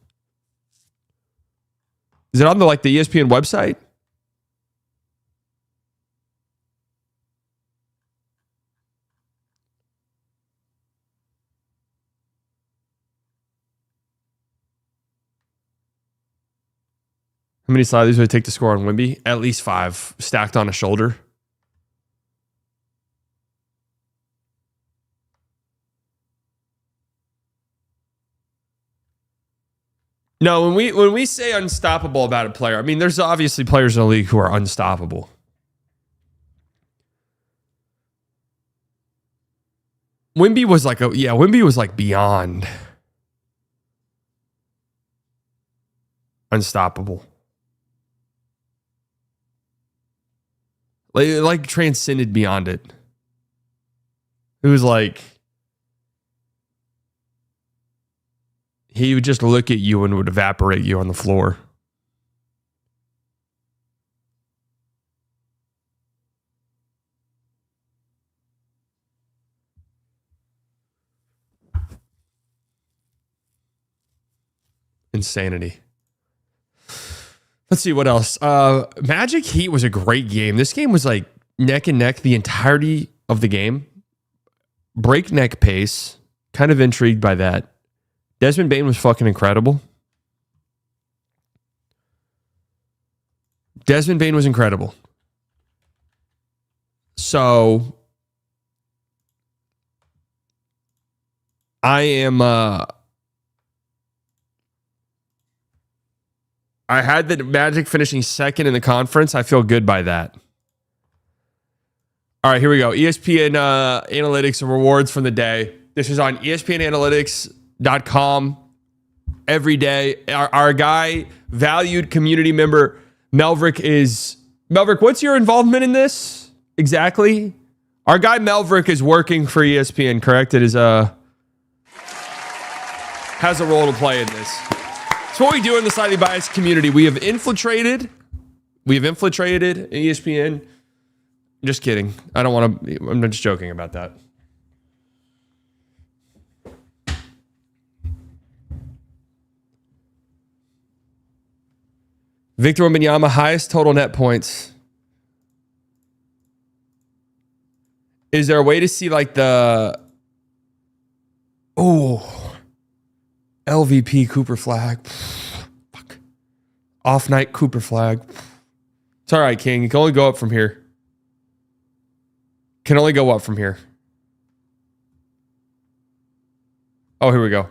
Is it on the ESPN website? How many sliders would it take to score on Wemby? At least 5 stacked on a shoulder. No, when we say unstoppable about a player, I mean, there's obviously players in the league who are unstoppable. Wemby was Wemby was like beyond unstoppable. Like transcended beyond it. It was like, He would just look at you and would evaporate you on the floor. Insanity. Let's see what else. Magic Heat was a great game. This game was like neck and neck the entirety of the game. Breakneck pace. Kind of intrigued by that. Desmond Bane was fucking incredible. Desmond Bane was incredible. So I am I had the Magic finishing second in the conference. I feel good by that. All right, here we go. ESPN analytics and rewards from the day. This is on ESPNanalytics.com every day. Our guy, valued community member, Melvrick is... Melvrick, what's your involvement in this exactly? Our guy Melvrick is working for ESPN, correct? It is has a role to play in this. It's what we do in the slightly biased community. We have infiltrated ESPN. Just kidding. I don't want to. I'm just joking about that. Victor Wembanyama, highest total net points. Is there a way to see like the LVP Cooper flag? Fuck. Off night Cooper flag. It's all right, King. You can only go up from here. Can only go up from here. Oh, here we go.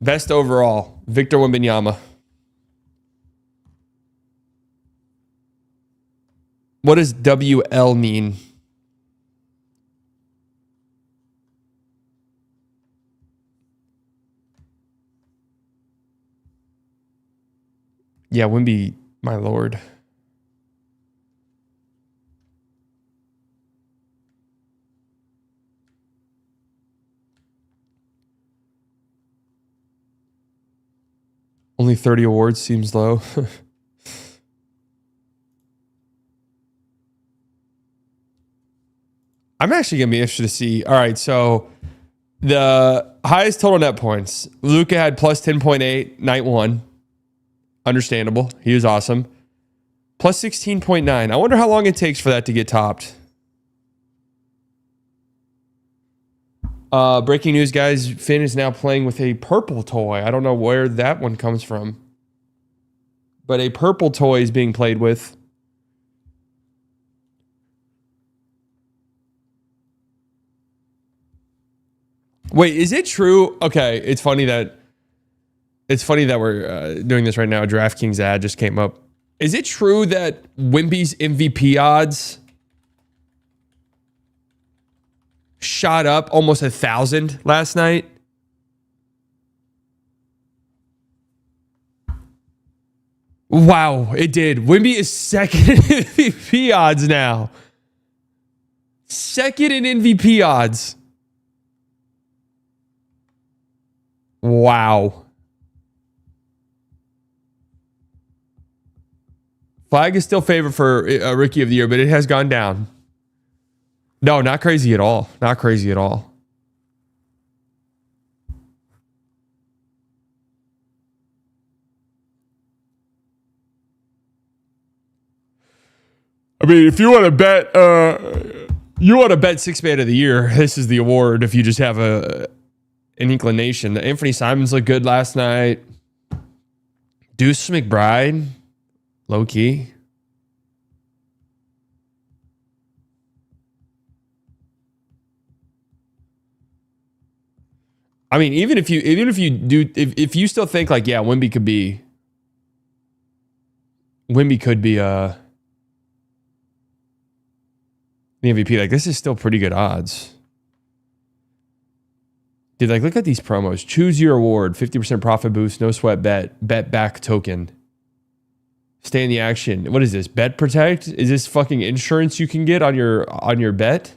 Best overall, Victor Wembanyama. What does WL mean? Yeah, Wemby, my lord. Only 30 awards seems low. I'm actually going to be interested to see. All right, so the highest total net points. Luka had plus 10.8 night one. Understandable. He was awesome. Plus 16.9. I wonder how long it takes for that to get topped. Breaking news, guys. Finn is now playing with a purple toy. I don't know where that one comes from. But a purple toy is being played with. Wait, is it true? Okay, it's funny that we're doing this right now. A DraftKings ad just came up. Is it true that Wemby's MVP odds shot up almost 1,000 last night? Wow, it did. Wemby is second in MVP odds now. Second in MVP odds. Wow. Flag is still favored for a Rookie of the Year, but it has gone down. No, not crazy at all. Not crazy at all. I mean, if you want to bet, Sixth Man of the Year, this is the award. If you just have an inclination. Anthony Simons looked good last night. Deuce McBride, low key. I mean, even if you still think like, yeah, Wemby could be the MVP, like this is still pretty good odds. Dude, like look at these promos. Choose your award, 50% profit boost, no sweat bet back token. Stay in the action. What is this? Bet protect? Is this fucking insurance you can get on your bet?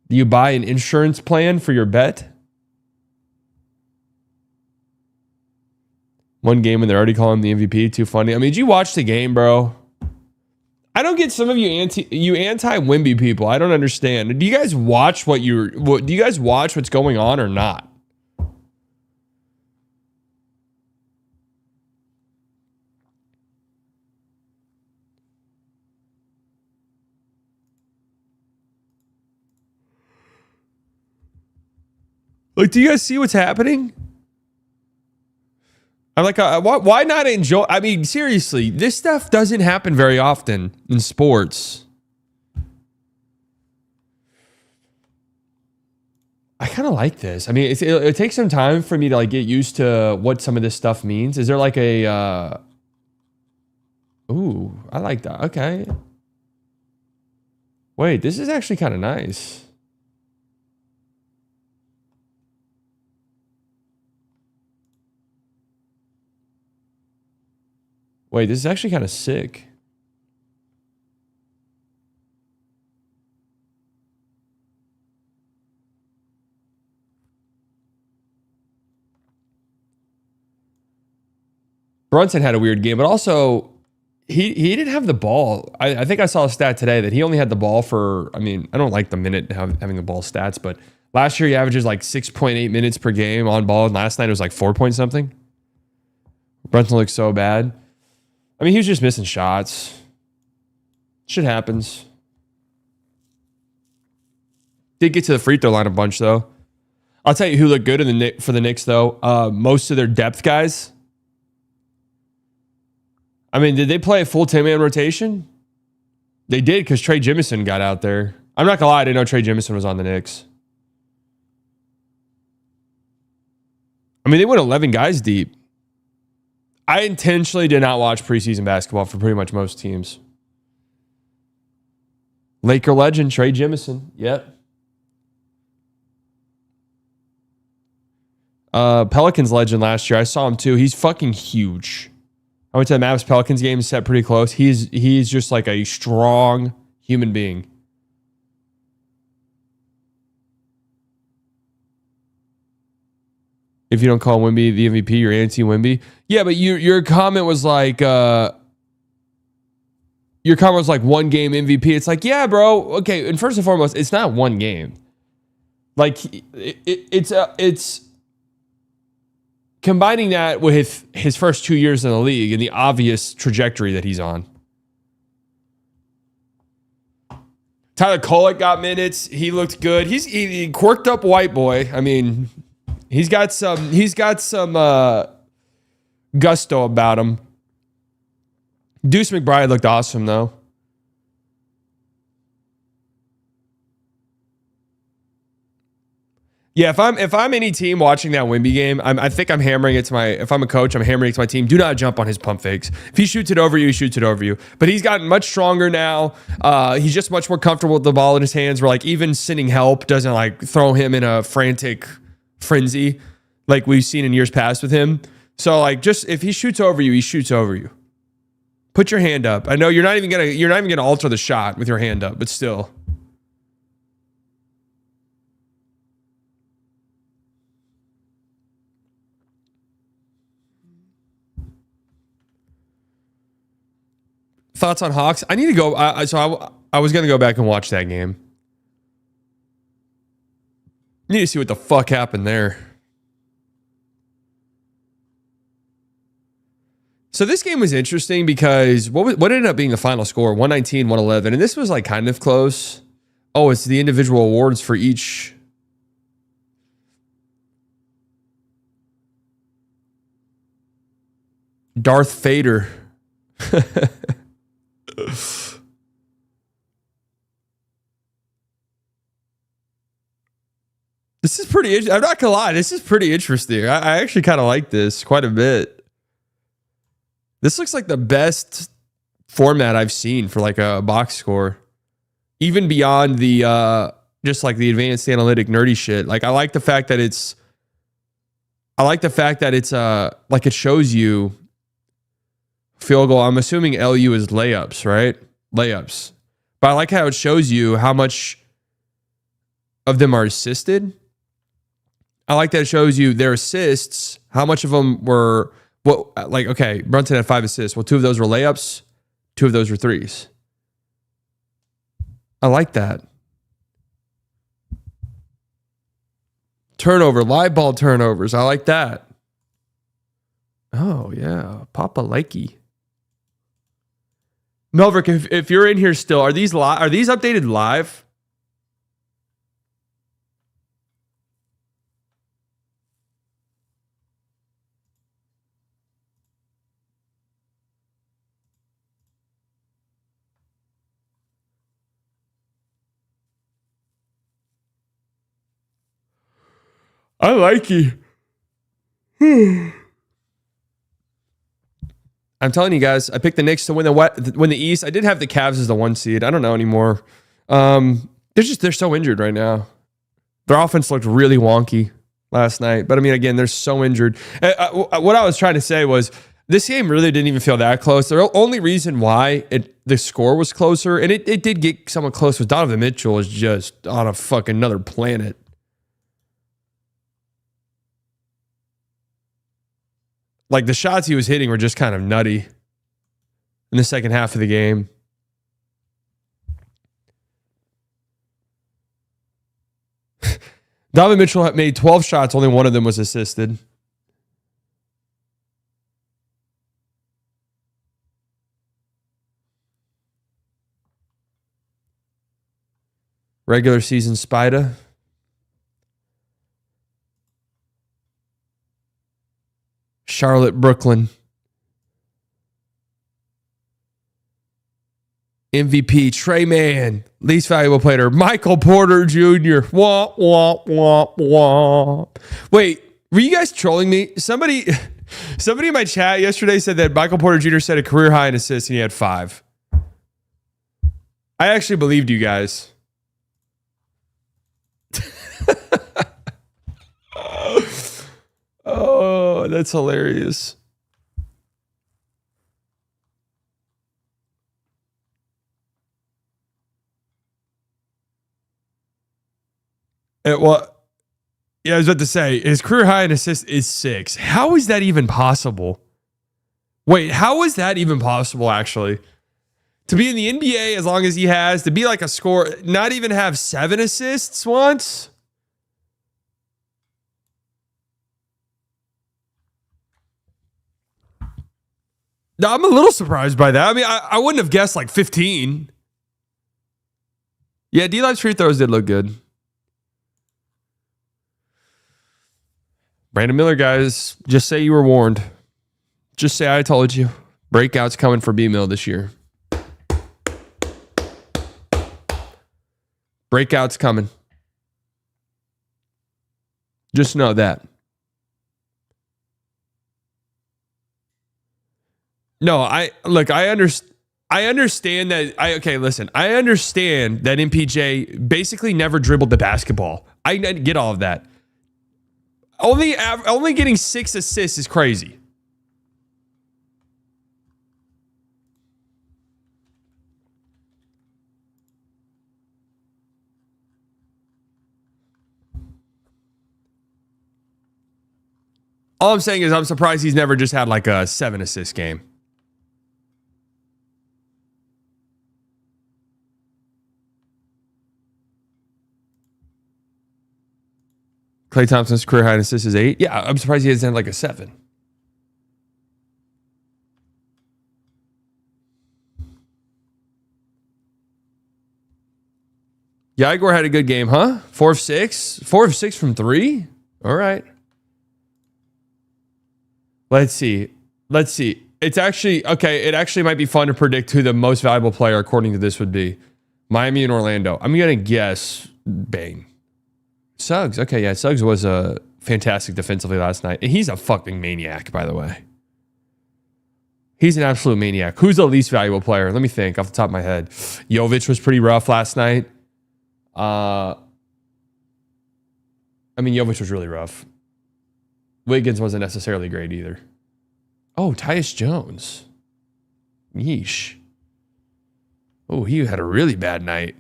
Do you buy an insurance plan for your bet? One game and they're already calling him the MVP. Too funny. I mean, did you watch the game, bro? I don't get some of you anti-Wemby people. I don't understand. Do you guys watch do you guys watch what's going on or not? Like, do you guys see what's happening? I'm like, why not enjoy? I mean, seriously, this stuff doesn't happen very often in sports. I kind of like this. I mean, it takes some time for me to like get used to what some of this stuff means. Is there like a? Ooh, I like that. Okay. Wait, this is actually kind of nice. Wait, this is actually kind of sick. Brunson had a weird game, but also he didn't have the ball. I think I saw a stat today that he only had the ball for, I mean, I don't like the minute having the ball stats, but last year he averages like 6.8 minutes per game on ball, and last night it was like 4 point something. Brunson looks so bad. I mean, he was just missing shots. Shit happens. Did get to the free throw line a bunch, though. I'll tell you who looked good for the Knicks, though. Most of their depth guys. I mean, did they play a full 10-man rotation? They did because Trey Jemison got out there. I'm not going to lie, I didn't know Trey Jemison was on the Knicks. I mean, they went 11 guys deep. I intentionally did not watch preseason basketball for pretty much most teams. Laker legend, Trey Jemison. Yep. Pelicans legend last year. I saw him too. He's fucking huge. I went to the Mavs Pelicans game, sat pretty close. He's just like a strong human being. If you don't call Wemby the MVP, you're anti-Wemby. Yeah, but your comment was like one game MVP. It's like, yeah, bro. Okay, and first and foremost, it's not one game. Like it's combining that with his first 2 years in the league and the obvious trajectory that he's on. Tyler Kolek got minutes. He looked good. He quirked up white boy. I mean, he's got some gusto about him. Deuce McBride looked awesome though. Yeah, if I'm any team watching that Wemby game, I think I'm hammering it to my. If I'm a coach, I'm hammering it to my team. Do not jump on his pump fakes. If he shoots it over you, he shoots it over you. But he's gotten much stronger now. He's just much more comfortable with the ball in his hands. Where like even sending help doesn't like throw him in a frantic frenzy like we've seen in years past with him. So like just if he shoots over you, he shoots over you. Put your hand up. I know you're not even gonna alter the shot with your hand up, but still. Thoughts on Hawks? I need to go. I was going to go back and watch that game. Need to see what the fuck happened there. So this game was interesting because what ended up being the final score? 119-111. And this was like kind of close. Oh, it's the individual awards for each. Darth Vader. This is pretty. I'm not gonna lie. This is pretty interesting. I actually kind of like this quite a bit. This looks like the best format I've seen for like a box score, even beyond the just like the advanced analytic nerdy shit. Like I like the fact that it's. I like the fact that it's like it shows you field goal. I'm assuming LU is layups, right? Layups. But I like how it shows you how much of them are assisted. I like that it shows you their assists, how much of them were Well, like, okay, Brunson had 5 assists. Well, 2 of those were layups. 2 of those were threes. I like that. Turnover, live ball turnovers. I like that. Oh, yeah. Papa likey. Melverick, if you're in here still, are these updated live? I like you. I'm telling you guys, I picked the Knicks to win the East. I did have the Cavs as the 1 seed. I don't know anymore. They're so injured right now. Their offense looked really wonky last night. But I mean, again, they're so injured. What I was trying to say was this game really didn't even feel that close. The only reason why the score was closer, and it did get somewhat close, was Donovan Mitchell is just on a fucking another planet. Like, the shots he was hitting were just kind of nutty in the second half of the game. Donovan Mitchell had made 12 shots. Only one of them was assisted. Regular season Spida. Charlotte, Brooklyn. MVP, Trey Mann. Least valuable player, Michael Porter Jr. Wah, wah, wah, wah. Wait, were you guys trolling me? Somebody in my chat yesterday said that Michael Porter Jr. set a career high in assists and he had 5. I actually believed you guys. Oh, that's hilarious. Yeah, I was about to say, his career high in assists is 6. How is that even possible? Wait, how is that even possible, actually? To be in the NBA as long as he has, to be like a scorer, not even have 7 assists once? No, I'm a little surprised by that. I mean, I wouldn't have guessed like 15. Yeah, D-Live's free throws did look good. Brandon Miller, guys, just say you were warned. Just say I told you. Breakout's coming for B-Mill this year. Breakout's coming. Just know that. No, I understand that. Listen, I understand that MPJ basically never dribbled the basketball. I get all of that. Only getting 6 assists is crazy. All I'm saying is I'm surprised he's never just had like a 7 assist game. Klay Thompson's career high in assists is 8. Yeah, I'm surprised he hasn't had like a 7. Yeah, Igor had a good game, huh? 4 of 6? 4 of 6 from 3? All right. Let's see. It's actually, okay, it actually might be fun to predict who the most valuable player, according to this, would be. Miami and Orlando. I'm going to guess Bane. Suggs. Okay, yeah, Suggs was fantastic defensively last night. And he's a fucking maniac, by the way. He's an absolute maniac. Who's the least valuable player? Let me think off the top of my head. Jovic was pretty rough last night. Jovic was really rough. Wiggins wasn't necessarily great either. Oh, Tyus Jones. Yeesh. Oh, he had a really bad night.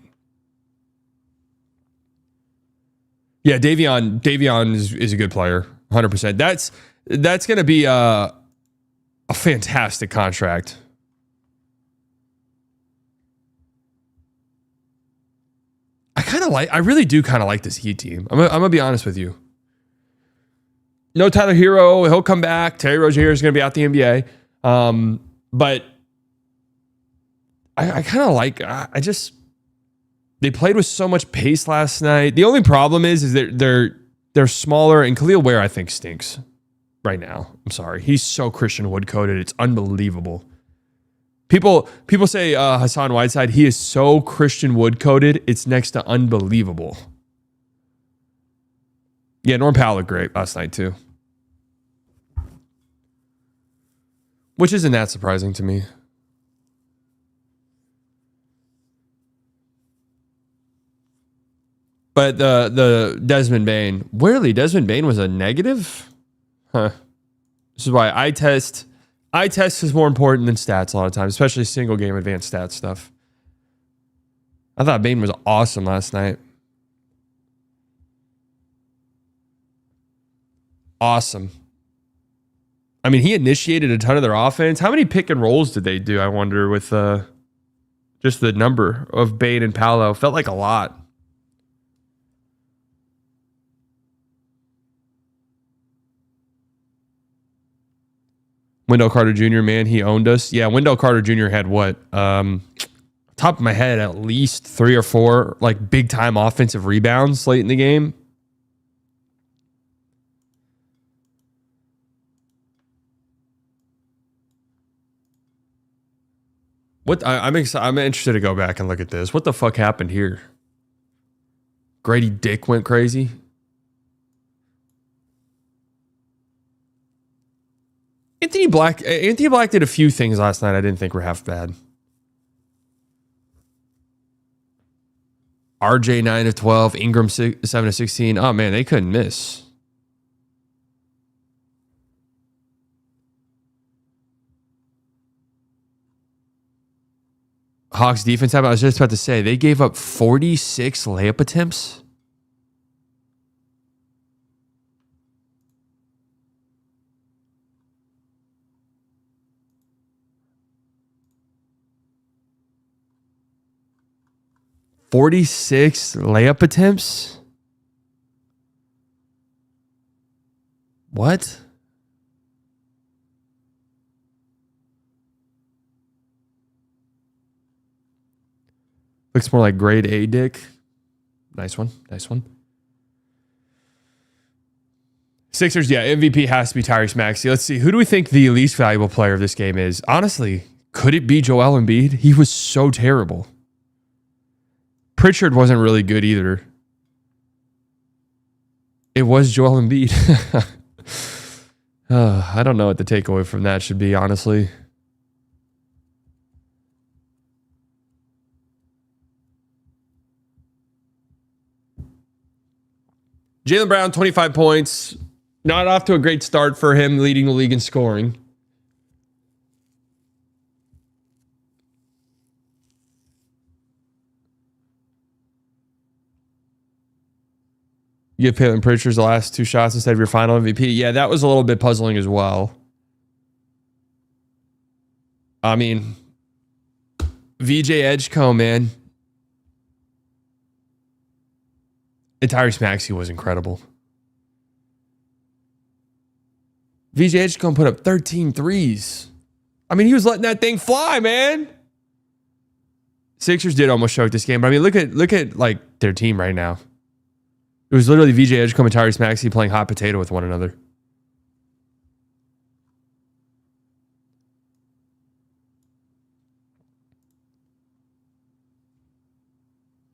Yeah, Davion is a good player, 100%. That's going to be a fantastic contract. I really do kind of like this Heat team. I'm gonna be honest with you. No Tyler Hero, he'll come back. Terry Rozier is gonna be out the NBA. But I kind of like. They played with so much pace last night. The only problem is they're smaller, and Khalil Ware I think stinks right now. I'm sorry, he's so Christian Wood coded. It's unbelievable. People say Hassan Whiteside, he is so Christian Wood coded. It's next to unbelievable. Yeah, Norm Powell looked great last night too, which isn't that surprising to me. But the Desmond Bane, weirdly, Desmond Bane was a negative? Huh. This is why eye test is more important than stats a lot of times, especially single game advanced stats stuff. I thought Bane was awesome last night. Awesome. I mean, he initiated a ton of their offense. How many pick and rolls did they do, I wonder, with just the number of Bane and Paolo? Felt like a lot. Wendell Carter Jr., man, he owned us. Yeah, Wendell Carter Jr. had what? Top of my head, at least 3 or 4 like big time offensive rebounds late in the game. What I'm interested to go back and look at this. What the fuck happened here? Grady Dick went crazy. Anthony Black did a few things last night I didn't think were half bad. RJ 9 of 12, Ingram 7 of 16. Oh man, they couldn't miss. Hawks defense, I was just about to say, they gave up 46 layup attempts. $46 layup attempts? What? Looks more like grade A Dick. Nice one. Nice one. Sixers, yeah, MVP has to be Tyrese Maxey. Let's see. Who do we think the least valuable player of this game is? Honestly, could it be Joel Embiid? He was so terrible. Pritchard wasn't really good either. It was Joel Embiid. I don't know what the takeaway from that should be, honestly. Jaylen Brown, 25 points. Not off to a great start for him, leading the league in scoring. You give Peyton Pritchard the last 2 shots instead of your final MVP. Yeah, that was a little bit puzzling as well. I mean, VJ Edgecombe, man. And Tyrese Maxey was incredible. VJ Edgecombe put up 13 threes. I mean, he was letting that thing fly, man. Sixers did almost choke this game, but I mean, look at like their team right now. It was literally VJ Edgecombe and Tyrese Maxey playing hot potato with one another.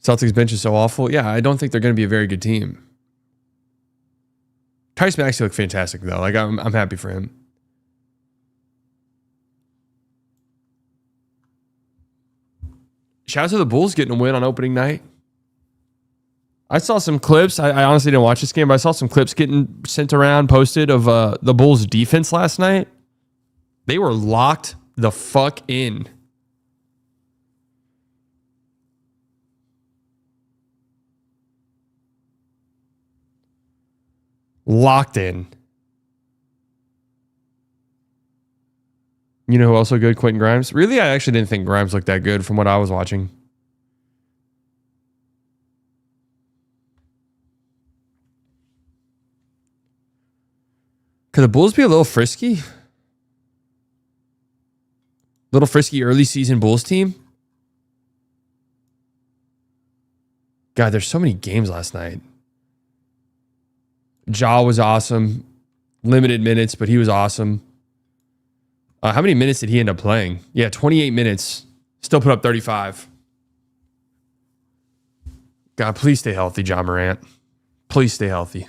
Celtics bench is so awful. Yeah, I don't think they're going to be a very good team. Tyrese Maxey looked fantastic though. Like I'm happy for him. Shout out to the Bulls getting a win on opening night. I saw some clips. I honestly didn't watch this game, but I saw some clips getting sent around, posted of the Bulls defense last night. They were locked the fuck in. Locked in. You know who also good? Quentin Grimes. Really, I actually didn't think Grimes looked that good from what I was watching. Could the Bulls be a little frisky? Little frisky early season Bulls team? God, there's so many games last night. Ja was awesome. Limited minutes, but he was awesome. How many minutes did he end up playing? Yeah, 28 minutes. Still put up 35. God, please stay healthy, John Morant. Please stay healthy.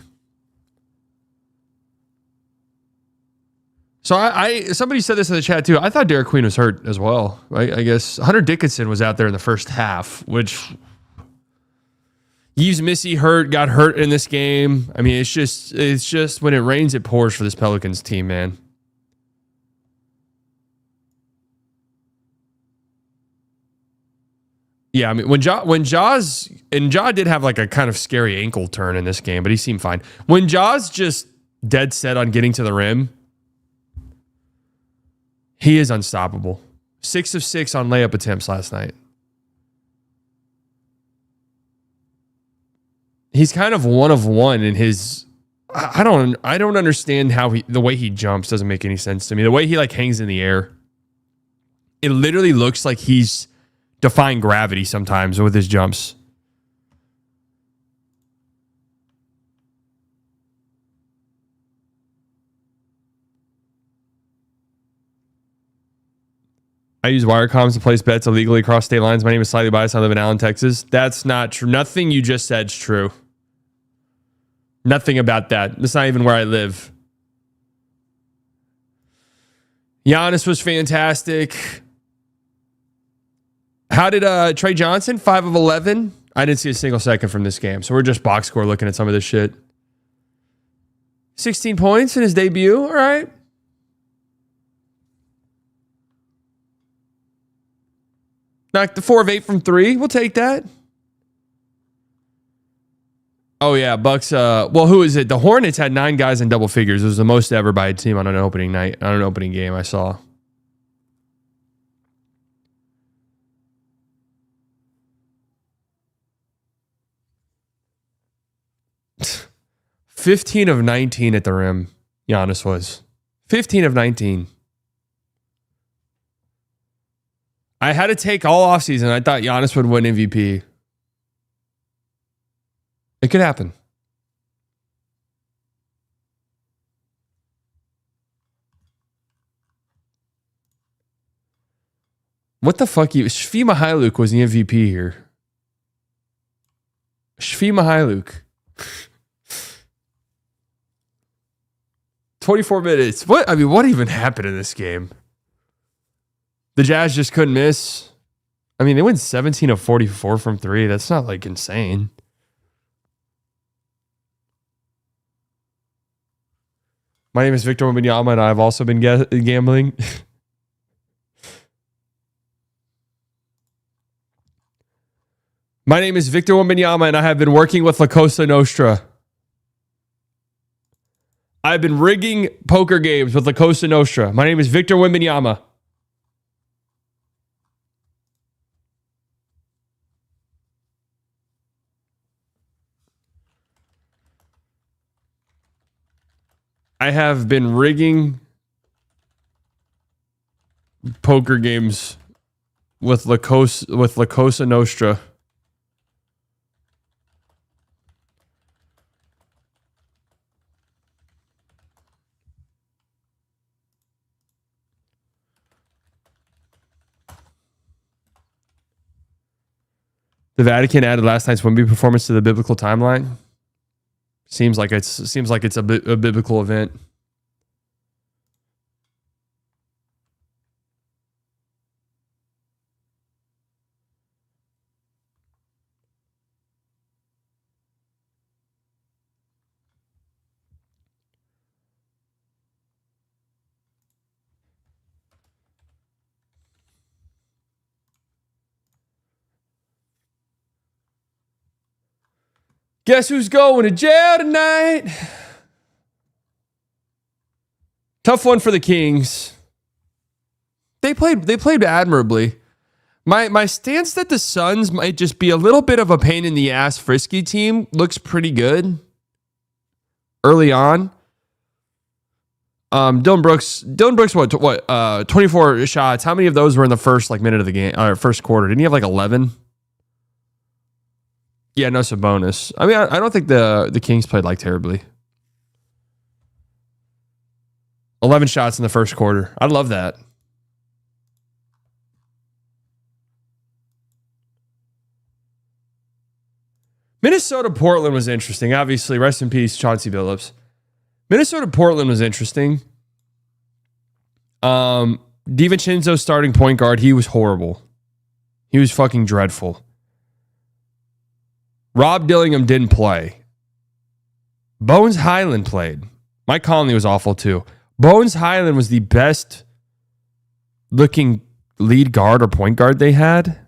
So somebody said this in the chat too. I thought Derek Queen was hurt as well. I guess Hunter Dickinson was out there in the first half, which Yves Missy got hurt in this game. I mean, it's just when it rains, it pours for this Pelicans team, man. Yeah, I mean, when Ja did have like a kind of scary ankle turn in this game, but he seemed fine. When Ja's just dead set on getting to the rim, he is unstoppable. 6 of 6 on layup attempts last night. He's kind of 1 of 1 in his. I don't understand how the way he jumps doesn't make any sense to me. The way he like hangs in the air, it literally looks like he's defying gravity sometimes with his jumps. I use Wirecoms to place bets illegally across state lines. My name is Slightly Biased. I live in Allen, Texas. That's not true. Nothing you just said is true. Nothing about that. That's not even where I live. Giannis was fantastic. How did Trey Johnson? 5 of 11. I didn't see a single second from this game. So we're just box score looking at some of this shit. 16 points in his debut. All right. Knocked the 4 of 8 from 3. We'll take that. Oh, yeah. Bucks. Well, who is it? The Hornets had 9 guys in double figures. It was the most ever by a team on an opening night, on an opening game I saw. $15 of 19 at the rim, Giannis was. 15 of 19. I had to take all offseason. I thought Giannis would win MVP. It could happen. What the fuck? Shvi Mihailuk was the MVP here. Shvi Mihailuk. 24 minutes. What? I mean, what even happened in this game? The Jazz just couldn't miss. I mean, they went 17 of 44 from 3. That's not like insane. My name is Victor Wembanyama, and I've also been gambling. My name is Victor Wembanyama, and I have been working with La Cosa Nostra. I've been rigging poker games with La Cosa Nostra. My name is Victor Wembanyama. I have been rigging poker games with La Cosa Nostra. The Vatican added last night's Wemby performance to the biblical timeline. Seems like it's a biblical event. Guess who's going to jail tonight? Tough one for the Kings. They played admirably. My stance that the Suns might just be a little bit of a pain in the ass frisky team looks pretty good early on. Dylan Brooks, what 24 shots. How many of those were in the first minute of the game or first quarter? Didn't he have 11? Yeah, no Sabonis. I mean, I don't think the Kings played terribly. 11 shots in the first quarter. I love that. Minnesota-Portland was interesting. Obviously, rest in peace, Chauncey Billups. Minnesota-Portland was interesting. DiVincenzo starting point guard, he was horrible. He was fucking dreadful. Rob Dillingham didn't play. Bones Highland played. Mike Conley was awful too. Bones Highland was the best looking lead guard or point guard they had.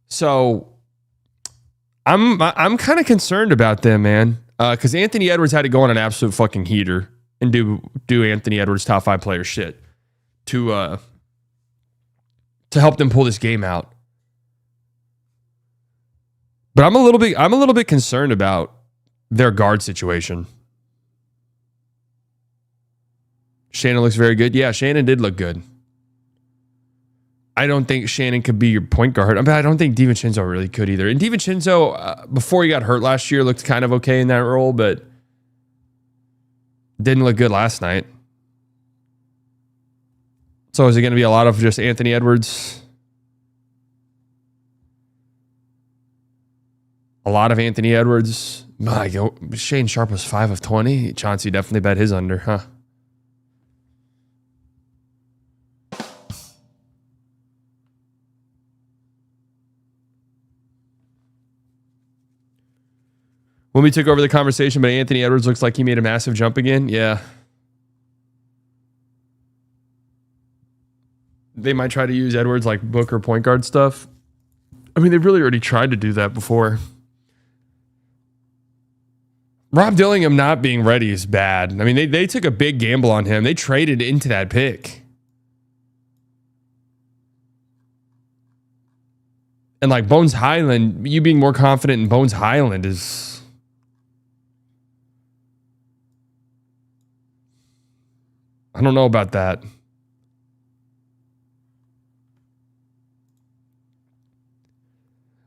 So I'm kind of concerned about them, man, because Anthony Edwards had to go on an absolute fucking heater and do Anthony Edwards top 5 player shit to help them pull this game out. But I'm a little bit concerned about their guard situation. Shannon looks very good. Yeah, Shannon did look good. I don't think Shannon could be your point guard. I mean, I don't think DiVincenzo really could either. And DiVincenzo, before he got hurt last year, looked kind of okay in that role, but didn't look good last night. So is it going to be a lot of just Anthony Edwards? A lot of Anthony Edwards. My God, Shane Sharp was 5 of 20. Chauncey definitely bet his under, huh? When we took over the conversation, but Anthony Edwards looks like he made a massive jump again. Yeah. They might try to use Edwards like Booker point guard stuff. I mean, they've really already tried to do that before. Rob Dillingham not being ready is bad. I mean, they took a big gamble on him. They traded into that pick. And Bones Highland, you being more confident in Bones Highland is... I don't know about that.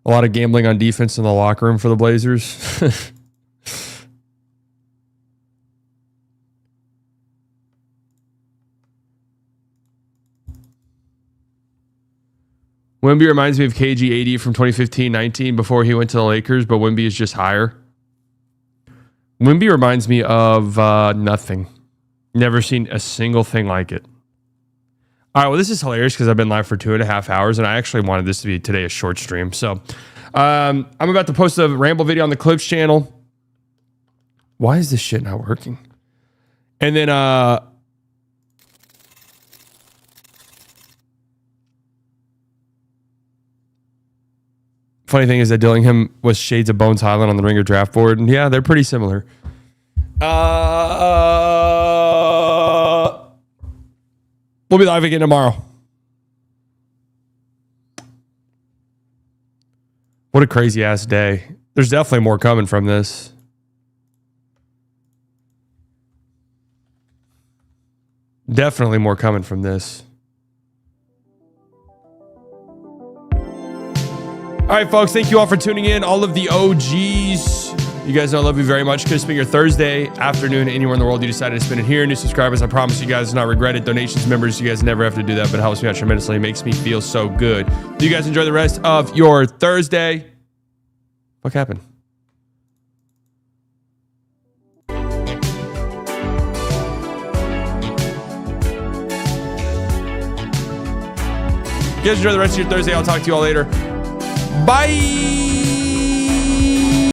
A lot of gambling on defense in the locker room for the Blazers. Wemby reminds me of KG AD from 2015-19 before he went to the Lakers, but Wemby is just higher. Wemby reminds me of nothing. Never seen a single thing like it. All right, well, this is hilarious because I've been live for 2.5 hours, and I actually wanted this to be today a short stream. So I'm about to post a ramble video on the Clips channel. Why is this shit not working? And then funny thing is that Dillingham was shades of Bones Highland on the Ringer draft board, and yeah, they're pretty similar. We'll be live again tomorrow. What a crazy ass day. There's definitely more coming from this. Definitely more coming from this. All right, folks. Thank you all for tuning in. All of the OGs. You guys know I love you very much. Could spend your Thursday afternoon anywhere in the world you decided to spend it here. New subscribers, I promise you guys not regret it. Donations, members, you guys never have to do that, but it helps me out tremendously. It makes me feel so good. You guys enjoy the rest of your Thursday. What happened? You guys enjoy the rest of your Thursday. I'll talk to you all later. Bye.